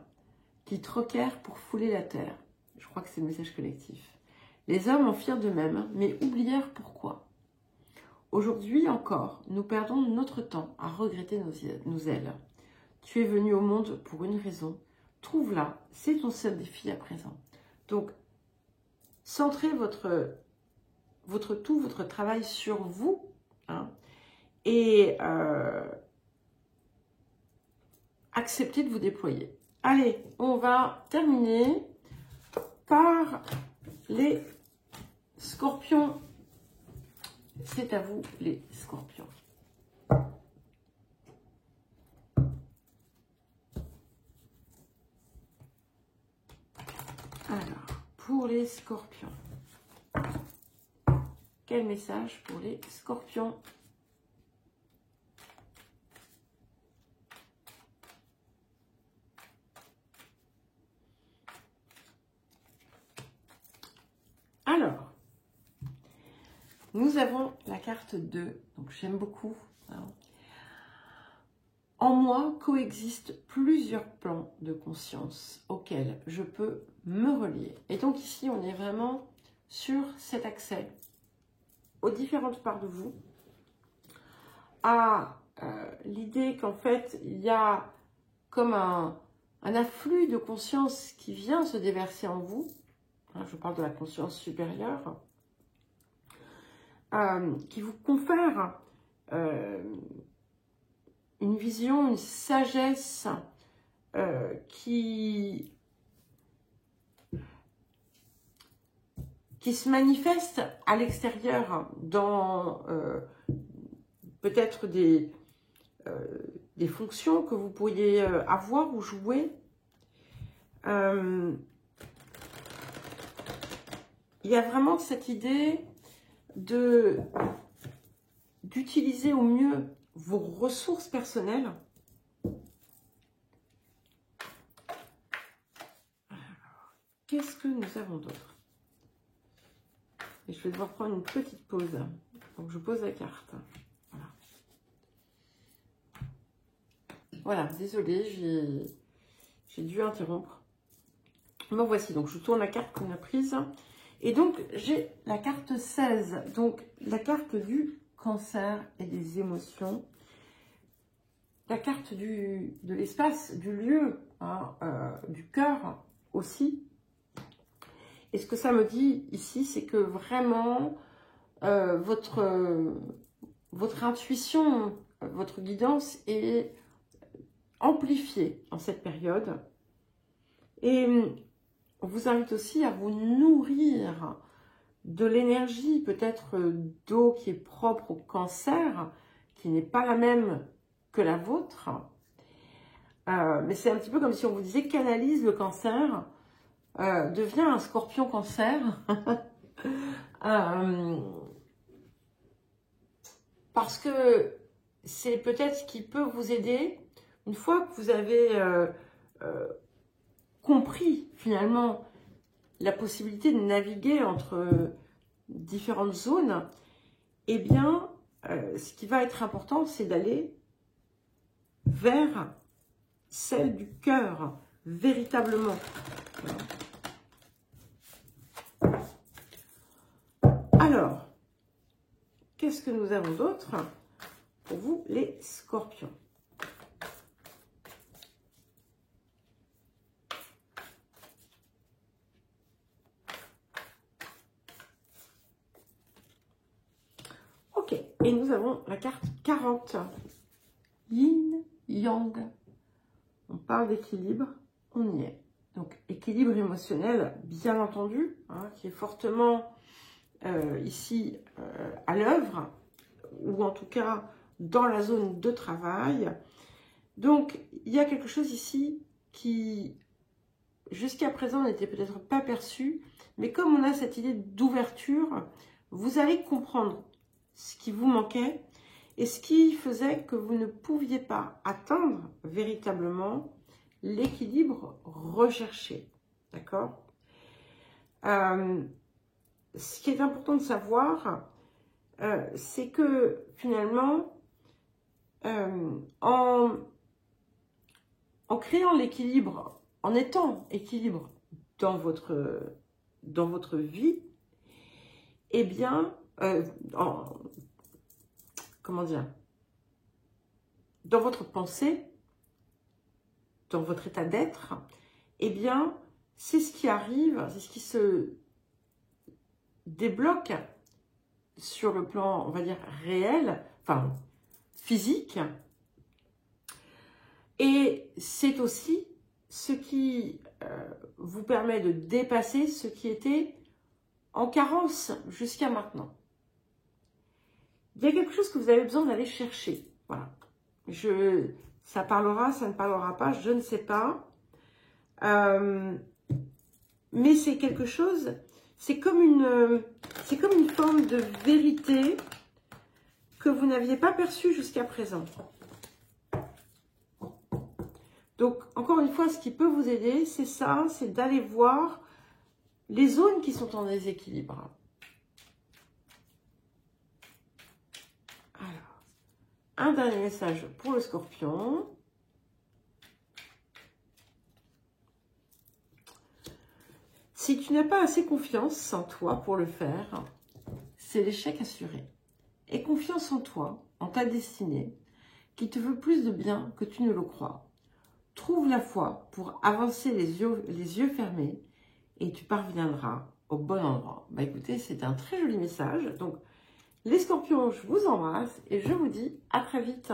qui troquèrent pour fouler la terre. Je crois que c'est le message collectif. Les hommes en firent de même, mais oublièrent pourquoi. Aujourd'hui encore, nous perdons notre temps à regretter nos ailes. Tu es venu au monde pour une raison. Trouve-la, c'est ton seul défi à présent. Donc, centrez votre travail sur vous, hein, et acceptez de vous déployer. Allez, on va terminer par les scorpions. C'est à vous, les scorpions. Alors, pour les scorpions, quel message pour les scorpions? Alors, nous avons la carte 2, donc j'aime beaucoup. Hein. En moi coexistent plusieurs plans de conscience auxquels je peux me relier. Et donc ici, on est vraiment sur cet accès aux différentes parts de vous, à l'idée qu'en fait, il y a comme un afflux de conscience qui vient se déverser en vous. Hein, je parle de la conscience supérieure, qui vous confère une vision, une sagesse qui se manifeste à l'extérieur dans peut-être des fonctions que vous pourriez avoir ou jouer. Il y a vraiment cette idée de d'utiliser au mieux vos ressources personnelles. Qu'est-ce que nous avons d'autre? Et je vais devoir prendre une petite pause. Donc, je pose la carte. Voilà. Voilà, désolée, j'ai dû interrompre. Me voici. Donc, je tourne la carte qu'on a prise. Et donc, j'ai la carte 16. Donc, la carte du cancer et des émotions. La carte de l'espace, du lieu, hein, du cœur aussi. Et ce que ça me dit ici, c'est que vraiment, votre intuition, votre guidance est amplifiée en cette période. Et on vous invite aussi à vous nourrir de l'énergie, peut-être d'eau qui est propre au cancer, qui n'est pas la même que la vôtre. Mais c'est un petit peu comme si on vous disait canalise le cancer. Devient un scorpion cancer parce que c'est peut-être ce qui peut vous aider une fois que vous avez compris finalement la possibilité de naviguer entre différentes zones. Eh bien, ce qui va être important, c'est d'aller vers celle du cœur, véritablement. Alors, qu'est-ce que nous avons d'autre pour vous, les scorpions? Ok, et nous avons la carte 40. Yin, Yang. On parle d'équilibre, on y est. Donc, équilibre émotionnel, bien entendu, hein, qui est fortement ici à l'œuvre, ou en tout cas dans la zone de travail. Donc, il y a quelque chose ici qui, jusqu'à présent, n'était peut-être pas perçu, mais comme on a cette idée d'ouverture, vous allez comprendre ce qui vous manquait et ce qui faisait que vous ne pouviez pas atteindre véritablement l'équilibre recherché. D'accord ? Ce qui est important de savoir, c'est que finalement, en créant l'équilibre, en étant équilibre dans votre vie, eh bien, comment dire, dans votre pensée, dans votre état d'être, eh bien, c'est ce qui arrive, c'est ce qui se débloque sur le plan, on va dire, réel, enfin, physique. Et c'est aussi ce qui vous permet de dépasser ce qui était en carence jusqu'à maintenant. Il y a quelque chose que vous avez besoin d'aller chercher. Voilà. Ça parlera, ça ne parlera pas, je ne sais pas. Mais c'est quelque chose, c'est comme une forme de vérité que vous n'aviez pas perçue jusqu'à présent. Donc, encore une fois, ce qui peut vous aider, c'est ça, c'est d'aller voir les zones qui sont en déséquilibre. Alors, un dernier message pour le Scorpion. Si tu n'as pas assez confiance en toi pour le faire, c'est l'échec assuré. Aie confiance en toi, en ta destinée, qui te veut plus de bien que tu ne le crois. Trouve la foi pour avancer les yeux fermés et tu parviendras au bon endroit. Bah écoutez, c'est un très joli message. Donc, les Scorpions, je vous embrasse et je vous dis à très vite.